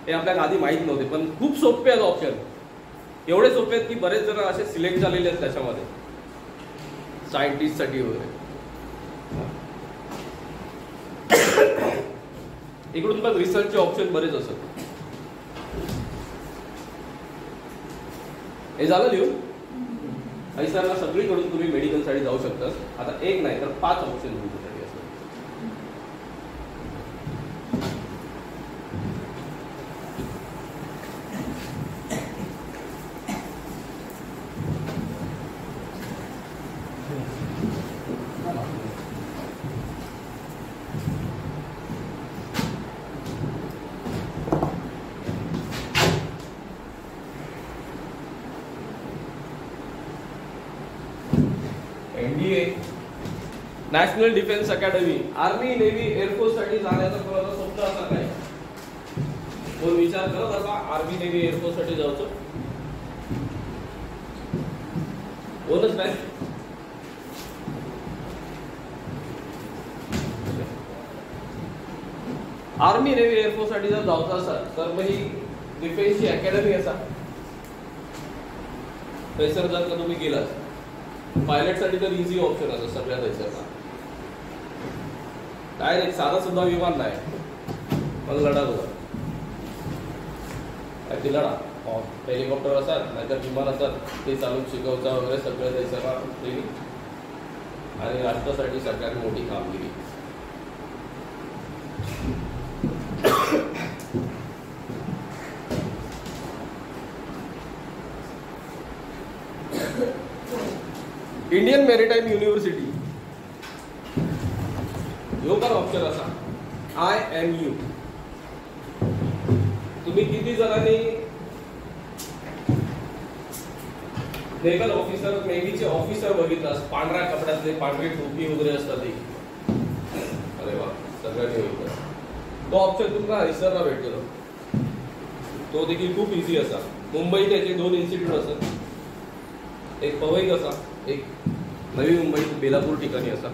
हे आपल्याला आधी माहीत नव्हते, पण खूप सोपे आहेत ऑप्शन. एवढे सोपे आहेत की बरेच जण असे सिलेक्ट झालेले आहेत त्याच्यामध्ये सायंटिस्ट साठी वगैरे. इकडून पण रिसर्चचे ऑप्शन बरेच असतात. हे झालं लिहून. हैसरला सगळीकडून तुम्ही मेडिकल साठी जाऊ शकता. आता एक नाही तर 5 ऑप्शन तुमच्यासाठी असतात. NDA national defence academy, army, navy, air force साठी जाण्याचं कोणाचं स्वप्न असं काय? कोण विचार करत असा आर्मी, नेव्ही, एअरफोर्स साठी जायचं? कोणच नाही. आर्मी, नेव्ही, एअरफोर्स साठी जर जायचं असेल तर मग ही डिफेन्सची अकॅडमी असा. पैसर जर का तुम्ही गेलात पायलट साठी तर इझी ऑप्शन असं सगळ्यात हैसरला. डायरेक्ट साधा सुद्धा विमान नाही, पण लढा होता ती लढा. हेलिकॉप्टर असतात नाहीतर विमान असतात ते चालून शिकवता वगैरे सगळं हैसरला ट्रेनिंग आणि राष्ट्रासाठी सगळ्यात मोठी कामगिरी. इंडियन मॅरिटाईम युनिव्हर्सिटी ह्यो पण ऑप्शन असा. IMU. तुम्ही किती जणांनी नेव्हल ऑफिसर, नेव्हीचे ऑफिसर बघितलास? पांढऱ्या कपड्यातले, पांढरी टोपी वगैरे असतात ते. अरे वा, सगळ्यांनी बघितलं. तो ऑप्शन तुम्हाला हैसरला भेटतो. तो देखील खूप इझी असा. मुंबईत त्याचे 2 इन्स्टिट्यूट असतात. एक पवईत असा, एक नवी मुंबईत बेलापूर ठिकाणी असा.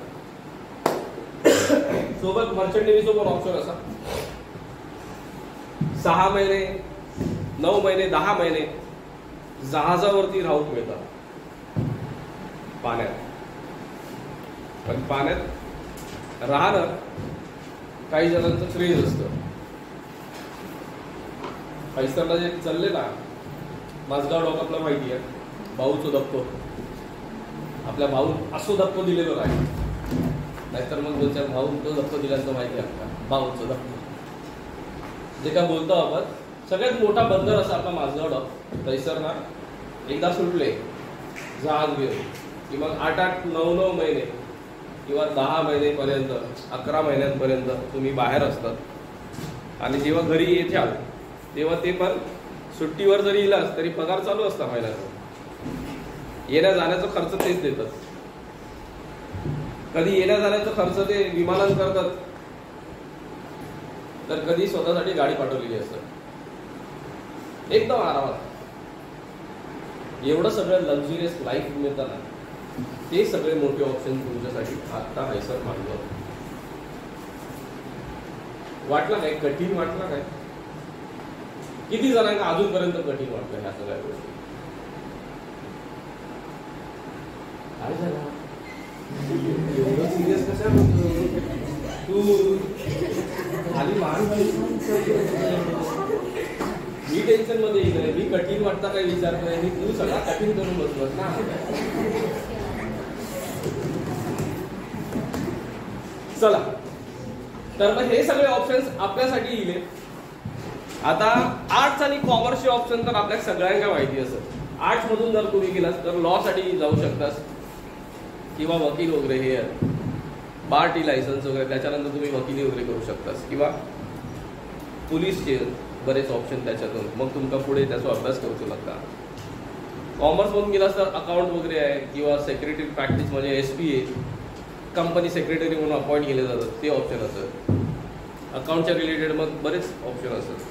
सोबत मर्चंट नेव्हीचो पण ऑप्शन असा 6 महिने 9 महिने 10 महिने जहाजावरती राहूक मिळतात पाण्यात. पण पाण्यात राहणं काही जणांचं क्रेज असतं. पैसरला जे चालले ना माझगाव डॉक आपला माहिती आहे, भाऊचं धप्पो. आपल्या भाऊ असो धप्पो दिलेलो नाही, नाहीतर मग 2-4 भाऊ तो धप्पो दिल्याचं माहिती आहे आपला भाऊचं धप्पो. जे काय बोलतो आपण, सगळ्यात मोठा बंदर असा आपला माझगाव डॉक. पैसरला एकदा सुटले जहाज घेऊन की मग 8-8, 9-9 महिने किंवा 10 महिनेपर्यंत 11 महिन्यांपर्यंत तुम्ही बाहेर असतात. आणि जेव्हा घरी येत्याल तेव्हा ते पण सुट्टीवर जरी येलास तरी पगार चालू असता महिन्याचा. येण्या जाण्याचा खर्च तेच देतात. कधी येण्या जाण्याचा खर्च ते विमानानं करतात, तर कधी स्वतःसाठी गाडी पाठवलेली असतात. एकदम आरामात एवढं सगळं लक्झुरियस लाईफ मिळतं ना, ते सगळे मोठे ऑप्शन तुमच्यासाठी आता हैसर मांडलं. वाटलं काय कठीण? वाटलं काय? किती जणांना अजूनपर्यंत कठीण वाटलं ह्या सगळ्या गोष्टी? काय झालं एवढं सिरियस कशा तू? खाली मान. मी टेन्शन मध्ये येईल, मी कठीण वाटता काय विचार करायला, तू सगळा कठीण करून बसलोस ना. चला, तर मग हे सगळे ऑप्शन्स आपल्यासाठी येईल. आता आर्ट्स आणि कॉमर्सचे ऑप्शन तर आपल्या सगळ्यांना माहिती असत. आर्ट्स मधून जर तुम्ही गेलास तर लॉ साठी जाऊ शकतास किंवा वकील वगैरे, हे बार टी लायसन्स वगैरे, त्याच्यानंतर तुम्ही वकिली वगैरे करू शकतास किंवा पोलीसचे बरेच ऑप्शन त्याच्यातून. मग तुमका पुढे त्याचा अभ्यास करू शकता. कॉमर्स मधून गेलास तर अकाउंट वगैरे आहे किंवा सेक्रेटरी प्रॅक्टिस म्हणजे SPA, कंपनी सेक्रेटरी म्हणून अपॉइंट केले जातात, ते ऑप्शन असतात. अकाउंटच्या रिलेटेड मग बरेच ऑप्शन असतात.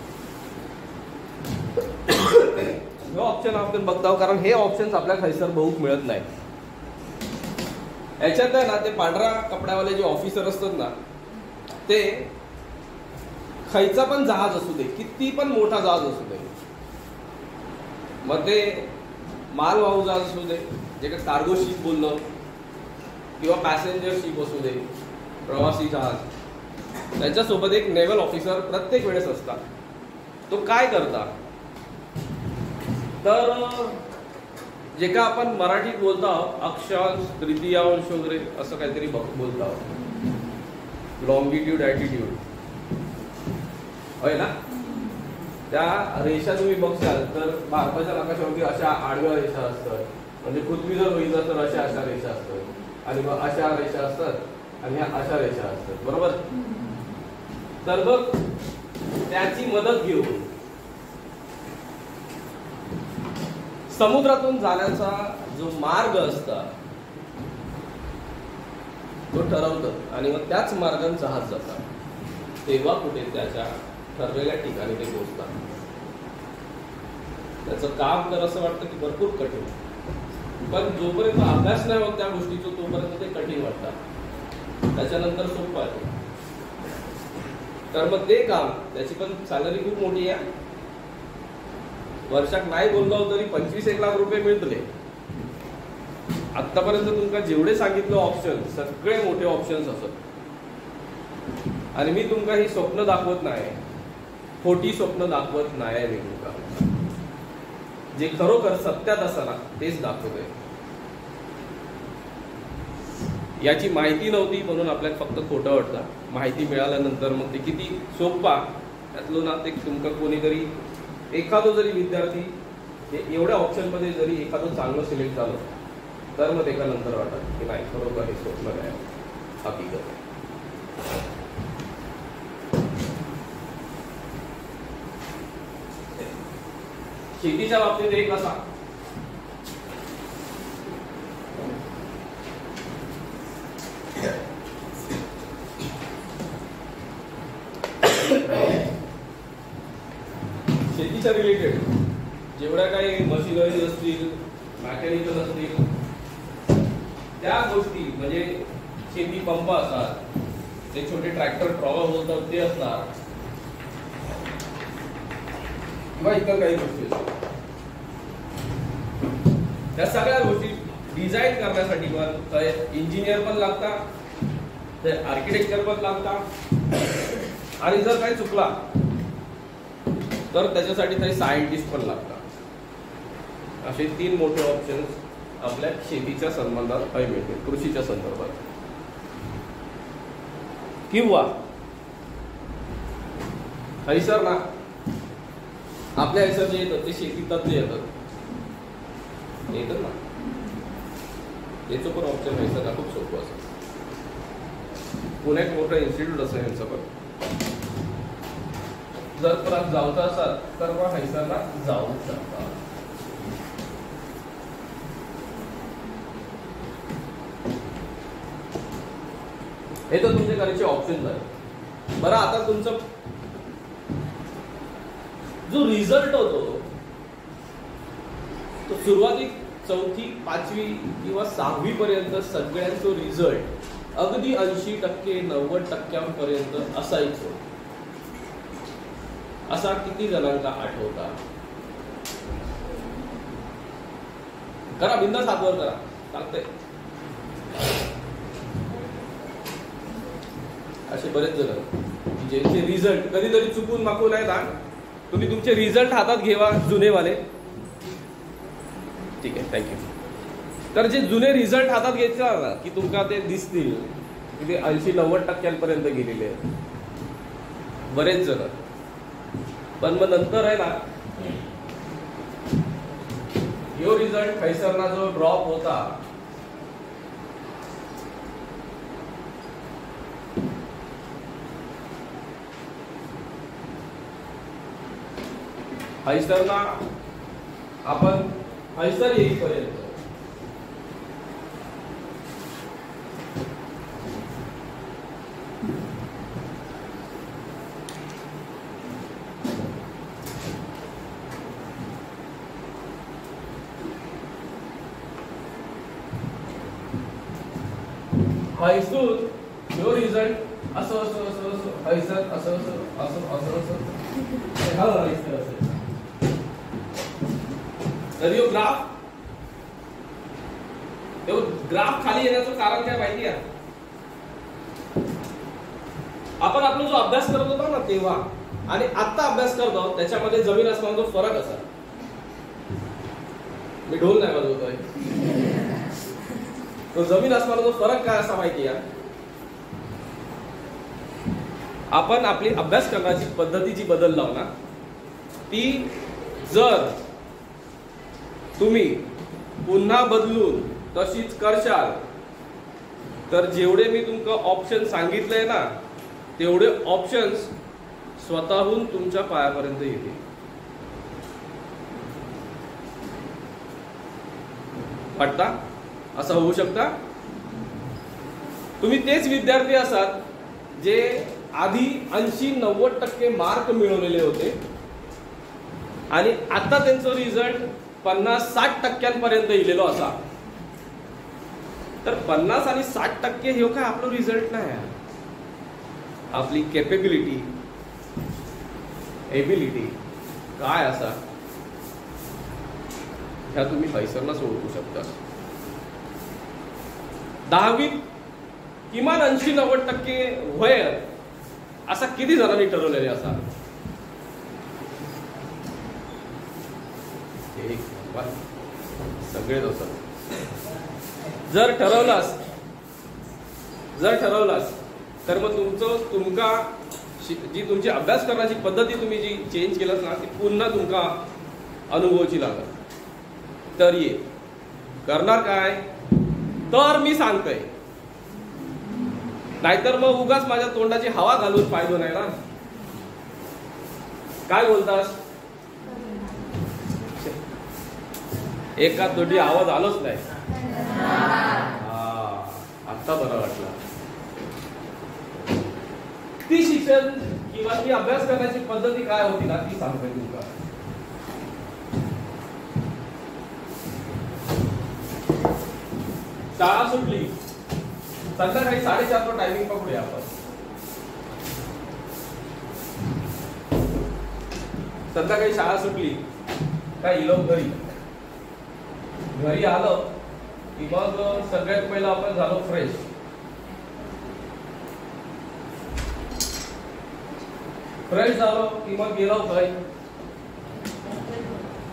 हे ऑप्शन आपण बघतो कारण हे ऑप्शन्स आपल्या खैसर बहुत मिळत नाही. याच्यात आहे ना, ते पांढऱ्या कपड्यावाले जे ऑफिसर असतात ना, ते खैचा पण जहाज असू दे, किती पण मोठा जहाज असू दे, मग ते मालवाहू जहाज असू दे, जे काय कार्गो शिप बोललो, किंवा पॅसेंजर शिप असू दे, प्रवासी जहाज, त्याच्यासोबत एक नेव्हल ऑफिसर प्रत्येक वेळेस असतात. तो काय करता तर जे का आपण मराठीत बोलतो अक्षांश, तृतीयांश वगैरे असं काहीतरी बोलतो, लॉंगिट्यूड ॲटिट्यूड होय ना. त्या रेषा तुम्ही बघशाल तर भारताच्या नकाशावरती अशा आडव्या रेषा असतात, म्हणजे पृथ्वी जर बघितलं तर अशा अशा रेषा असतात, आणि मग अशा रेषा असतात आणि ह्या अशा रेषा असतात, बरोबर. तर मग त्याची मदत घेऊन समुद्रातून जाण्याचा जो मार्ग असता तो ठरवतात आणि मग त्याच मार्गाने जहाज जातात. तेव्हा कुठे त्याच्या ठरलेल्या ठिकाणी ते पोहोचतात. त्याचं काम तर असं वाटतं की भरपूर कठीण, पण जोपर्यंत अभ्यास नाही होत त्या गोष्टीचं तोपर्यंत ते कठीण वाटतात. त्याच्यानंतर सोपं आहे. तर मग ते काम, त्याची पण सॅलरी खूप मोठी आहे. वर्षात नाही बोललो तरी 25-1 लाख रुपये मिळतले. आतापर्यंत तुमका जेवढे सांगितलं ऑप्शन, सगळे मोठे ऑप्शन्स असत. आणि मी तुमका ही स्वप्न दाखवत नाही, खोटी स्वप्न दाखवत नाही. मी तुमका जे खरोखर सत्यात असताना तेच दाखवतोय. याची माहिती नव्हती म्हणून आपल्याला फक्त खोटं वाटतं. माहिती मिळाल्यानंतर मग ते किती सोपा त्यातलं ना, ते तुमका कोणीतरी एखादं जरी विद्यार्थी एवढ्या ऑप्शनमध्ये जरी एखादं चांगलं सिलेक्ट झालं तर मग एका नंतर वाटत की नाही, खरोखर हे स्वप्न नाही, हकीकत आहे. शेतीच्या बाबतीत एक असा शेतीच्या रिलेटेड जेवढ्या काही मशिनरी असतील, मॅकॅनिकल असतील, त्या गोष्टी म्हणजे शेती पंप असतात, ते छोटे ट्रॅक्टर ट्रॉवर बोलतात ते असणार किंवा इतर काही गोष्टी असतात. त्या सगळ्या गोष्टी डिझाईन करण्यासाठी पण इंजिनियर पण लागतात, ते आर्किटेक्चर पण लागतात, आणि जर काही चुकला तर त्याच्यासाठी काही सायंटिस्ट पण लागतात. असे 3 मोठे ऑप्शन्स आपल्या शेतीच्या संबंधात काही मिळते, कृषीच्या संदर्भात. किंवा हैसर ना आपल्या हैसर जे येतात ते शेती तज्ञ येतात ना, याचं पण ऑप्शन हैसरला खूप सोपं असतं. पुण्यात मोठं इन्स्टिट्यूट असं यांचं पण. जर परत जाऊचा असाल तर मग हैसरला जाऊ शकता. हे तर तुमचे करायचे ऑप्शन झाले. बरं, आता तुमचं जो रिझल्ट होतो तो सुरुवाती 4थी 5वी किंवा 6वी पर्यंत सगळ्यांचा रिझल्ट अगदी 80% 90% असायचो. असा किती जणांना आठवता? करा, बिंदास हातवर करा, सांगते. असे बरेच जण ज्यांचे रिझल्ट कधीतरी चुकून माकून आहेत ना, तुम्ही तुमचे रिझल्ट हातात घेवा जुनेवाले. ठीक आहे, थँक्यू. तर जे जुने रिझल्ट हातात घेतला ना की तुमका ते दिसतील की ते 80-90% गेलेले आहेत बरेच जण. पण मग नंतर आहे ना यो रिझल्ट हैसरना जो ड्रॉप होता हैसरना आपण हैसर येईपर्यंत हैसूर जो रिझल्ट असं असं असं असं हैसर असं असं असं असं असं हा हैसर असेल. तर यो ग्राफ खाली येण्याचं कारण काय माहिती आहे? आपण आपला जो अभ्यास करत होतो ना तेव्हा आणि आता अभ्यास करतो त्याच्यामध्ये जमीन आसमानाचा फरक असा. मी ढोल नाही वाजवतोय. तो जमीन आसमानाचा फरक काय असा माहिती आहे? आपण आपली अभ्यास करण्याची पद्धतीची बदल लावणार ती जर तुम्ही पुन्हा बदलून तशीच करशाल तर जेवढे मी तुमका ऑप्शन सांगितले ना तेवढे ऑप्शन्स स्वतःहून तुमच्या पायापर्यंत येतील. वाटता असं होऊ शकता? तुम्ही तेच विद्यार्थी असाल जे आधी 80-90% मार्क मिळवलेले होते आणि आता त्यांचा रिझल्ट 50-60% इलेलो असा. तर 50 आणि 60% हे काय आपलं रिझल्ट नाही आहे. आपली कॅपेबिलिटी एबिलिटी काय असा ह्या तुम्ही हैसरलाच ओळखू शकता. 10वीत किमान 80-90% वय असा किती जणांनी ठरवलेले असा? सगळेच असतात. जर ठरवलास तर मग तुमका जी तुमची अभ्यास करण्याची पद्धती तुम्ही जी चेंज केलात ना ती पुन्हा तुमका अनुभवाची लागत. तर ये करणार काय तर मी सांगतोय, नाहीतर मग उगाच माझ्या तोंडाची हवा घालून फायदो नाही ना. काय बोलतास? एका दोटी आवाज आलोच नाही. आता बरं वाटलं. ती शिक्षण किंवा ती अभ्यास करण्याची पद्धती काय होती ना ती सांगतोय तुमका. शाळा सुटली संध्याकाळी 4:30 टायमिंग पकडूया आपण. संध्याकाळी शाळा सुटली काय इलो घरी आलो की मग सगळ्यात पहिला आपण झालो फ्रेश. फ्रेश झालो की मग गेलो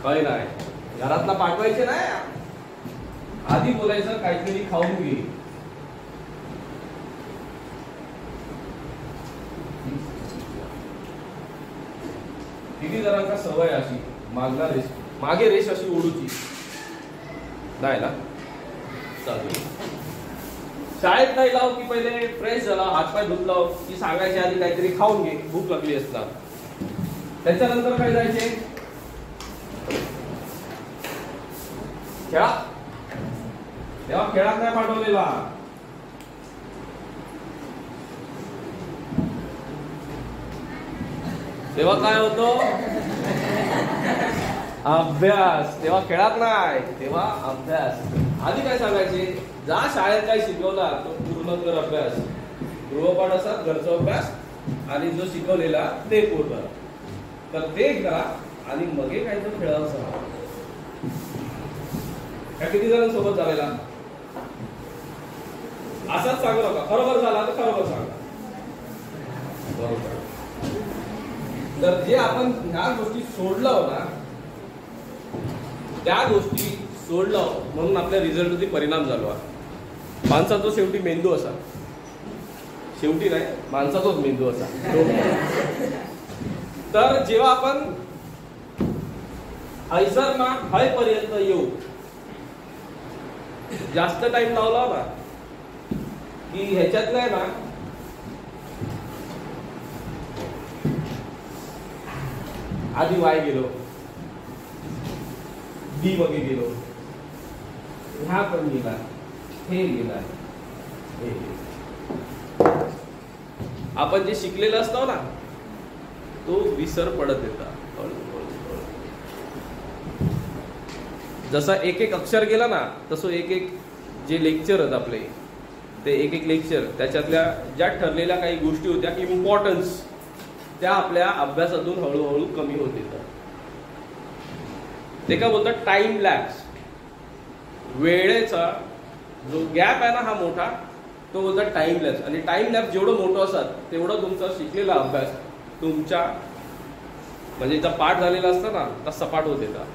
काही नाही, घरातला पाठवायचे नाही, आधी बोलायचं काहीतरी खाऊन घे. किती जणांना सवय अशी मागे रेष अशी ओढूची नाही ना. शाळेत नाही लाव की पहिले फ्रेश झाला, हातपाय धुतला की सांगायचे आधी काहीतरी खाऊन घे, भूक लागली असणार. त्याच्यानंतर काय जायचे खेळा. तेव्हा खेळात नाही पाठवलेला, तेव्हा काय होतो अभ्यास. तेव्हा खेळात नाही, तेव्हा अभ्यास. आधी काय सांगायचे, जा शाळेत काय शिकवला तो पूर्ण कर अभ्यास. गृहपाठ असतात, घरचा अभ्यास आणि जो शिकवलेला ते पूर्ण तर ते करा आणि मग काय तर खेळायला सांगा. किती जणांसोबत झालेला असाच सांगू नका. खरोखर झाला तर खरोखर सांगा. बरोबर. तर जे आपण ह्या गोष्टी सोडलं ना, त्या गोष्टी सोडलं म्हणून आपल्या रिझल्टवरती परिणाम झाला. माणसाचा शेवटी मेंदू असा, शेवटी नाही माणसाचाच मेंदू असा. तर जेव्हा आपण ऐसर ना हयपर्यंत येऊ, जास्त टाइम लावला ना की ह्याच्यात नाही ना आधी वाय गेलो, बी मध्ये गेलो, ह्या पण गेला, हे गेला, हे आपण जे शिकलेलं असतो ना तो विसर पडत येतात. जसा एक एक अक्षर गेला ना तसं एक एक जे लेक्चर आहेत आपले ते एक एक लेक्चर त्याच्यातल्या ज्या ठरलेल्या काही गोष्टी होत्या इम्पॉर्टन्स त्या आपल्या अभ्यासातून हळूहळू कमी होत येतात. ते काय बोलतात टाइम लॅप्स. वेळेचा जो गॅप आहे ना हा मोठा तो बोलतात टाइम लॅप्स. आणि टाइम लॅप्स जेवढं मोठं असतात तेवढं तुमचा शिकलेला अभ्यास तुमच्या म्हणजे ज्या पाठ झालेला असतं ना त्या सपाट होत येतात.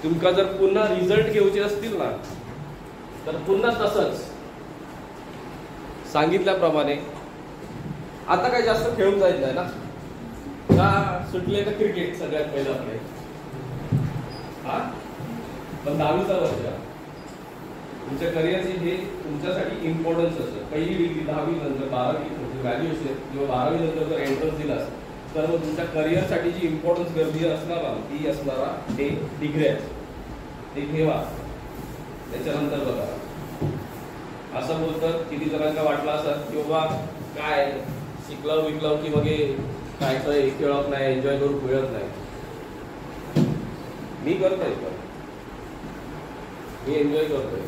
तुमका जर पुन्हा रिझल्ट घेऊचे असतील ना तर पुन्हा तसंच सांगितल्याप्रमाणे आता काय जास्त खेळून जायचं नाही ना. का सुटले तर क्रिकेट सगळ्यात पहिलं आपले. पण 10वीचा वर्ष तुमच्या करिअरचे हे तुमच्यासाठी इम्पॉर्टन्स असतं. पहिली डिग्री 10वी नंतर 12वी ग्रॅज्युएशन किंवा 12वी नंतर जर एंट्रन्स दिलास तर मग तुमच्या करिअरसाठी जी इम्पॉर्टन्स गर्दी असणार ती असणारा हे डिग्री ते ठेवा. त्याच्यानंतर बघा असं बोलतात किती जणांना वाटलं असं की बाबा काय शिकलं विकलं की बघे काय तर खेळत नाही, एन्जॉय करून मिळत नाही. मी करतोय पण मी एन्जॉय करतोय.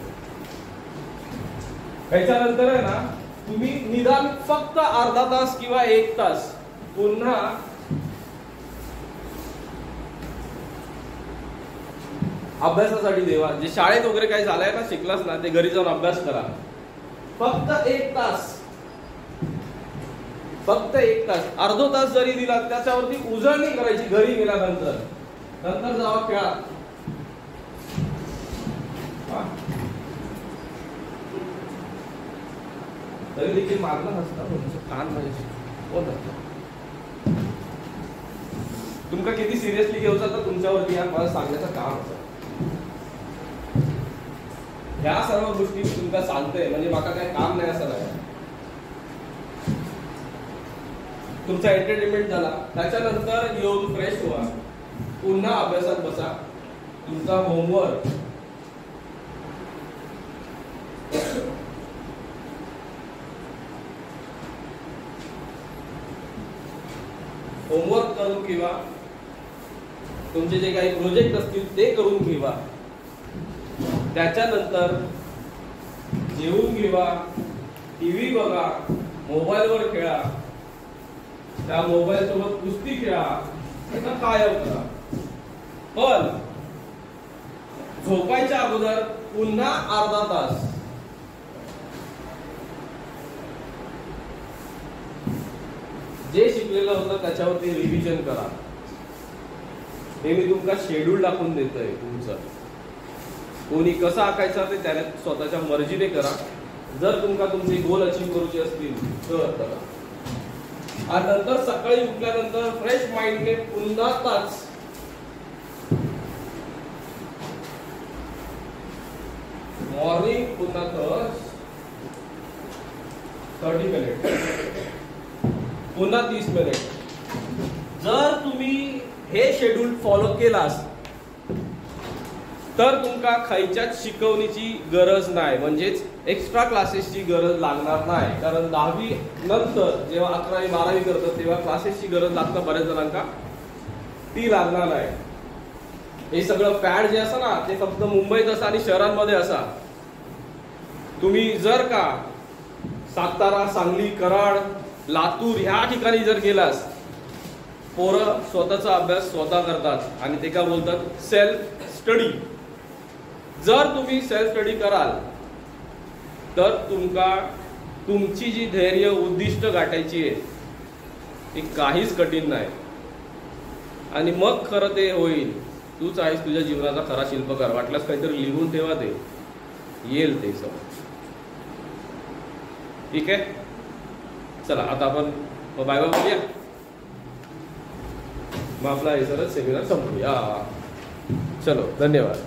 त्याच्यानंतर आहे ना तुम्ही निदान फक्त अर्धा तास किंवा 1 तास पुन्हा अभ्यासासाठी देवा. जे शाळेत वगैरे काही झालंय ना शिकलास ना ते घरी जाऊन अभ्यास करा. फक्त 1 तास, फक्त 1 तास. अर्धा तास जरी दिला त्याच्यावरती उजळणी करायची घरी गेल्यानंतर. नंतर जावा खेळा. तरी देखील मागणं नसतं कान म्हणजे कोण असतं. तुमका किती सिरियसली घेऊचा तर तुमच्यावरती मला सांगण्याचं काम असतं. ह्या सर्व गोष्टी मी तुमका सांगतोय म्हणजे मला काही काम नाही असं नाही. तुमचा एंटरटेनमेंट झाला त्याच्यानंतर येऊन फ्रेश व्हा, पुन्हा अभ्यासात बसा. तुमचा होमवर्क करून घेवा. तुमचे जे काही प्रोजेक्ट असतील ते करून घेवा. त्याच्यानंतर जेवून घेवा, टीव्ही बघा, मोबाईलवर खेळा. त्या मोबाईल सोबत कुस्ती खेळा, त्याचा कायम करा. पण झोपायच्या अगोदर पुन्हा अर्धा तास जे शिकलेलं होतं त्याच्यावरती रिव्हिजन करा. हे मी तुमका शेड्यूल टाकून देतोय. तुमचं कोणी कसं आकायचं ते त्याने स्वतःच्या मर्जीने करा. जर तुमका तुमचे गोल अचीव करूचे असतील तर करा. आणि नंतर सकाळी उठल्यानंतर फ्रेश माइंडने पुन्हा तास मॉर्निंग पुन्हा तास 30 मिनिट पुन्हा 30 मिनिट. जर तुम्ही हे शेड्यूल फॉलो केलास तर तुमका खायच्याच शिकवणीची गरज नाही, म्हणजेच एक्स्ट्रा क्लासेसची गरज लागणार नाही. कारण 10वी नंतर जेव्हा 11वी 12वी करतात तेव्हा क्लासेसची गरज लागतं बऱ्याच जणांना, ती लागणार नाही. हे सगळं फॅड जे असं ना ते फक्त मुंबईत असा आणि शहरांमध्ये असा. तुम्ही जर का सातारा, सांगली, कराड, लातूर ह्या ठिकाणी जर गेलास, पोरं स्वतःचा अभ्यास स्वतः करतात आणि ते का बोलतात सेल्फ स्टडी. जर तुम्ही सेल्फ स्टडी कराल तर तुमची जी धैर्य उद्दिष्ट गाठायची आहे ती काहीच कठीण नाही. आणि मग खरं ते होईल. तूच आहेस तुझ्या जीवनाचा खरा शिल्पकार. वाटल्यास काहीतरी लिहून ठेवा, ते येईल ते सगळं. ठीक आहे, चला आता आपण बाय बाय बोलूया. मग आपला हे सरच सेमिनार संपूया. चलो, धन्यवाद.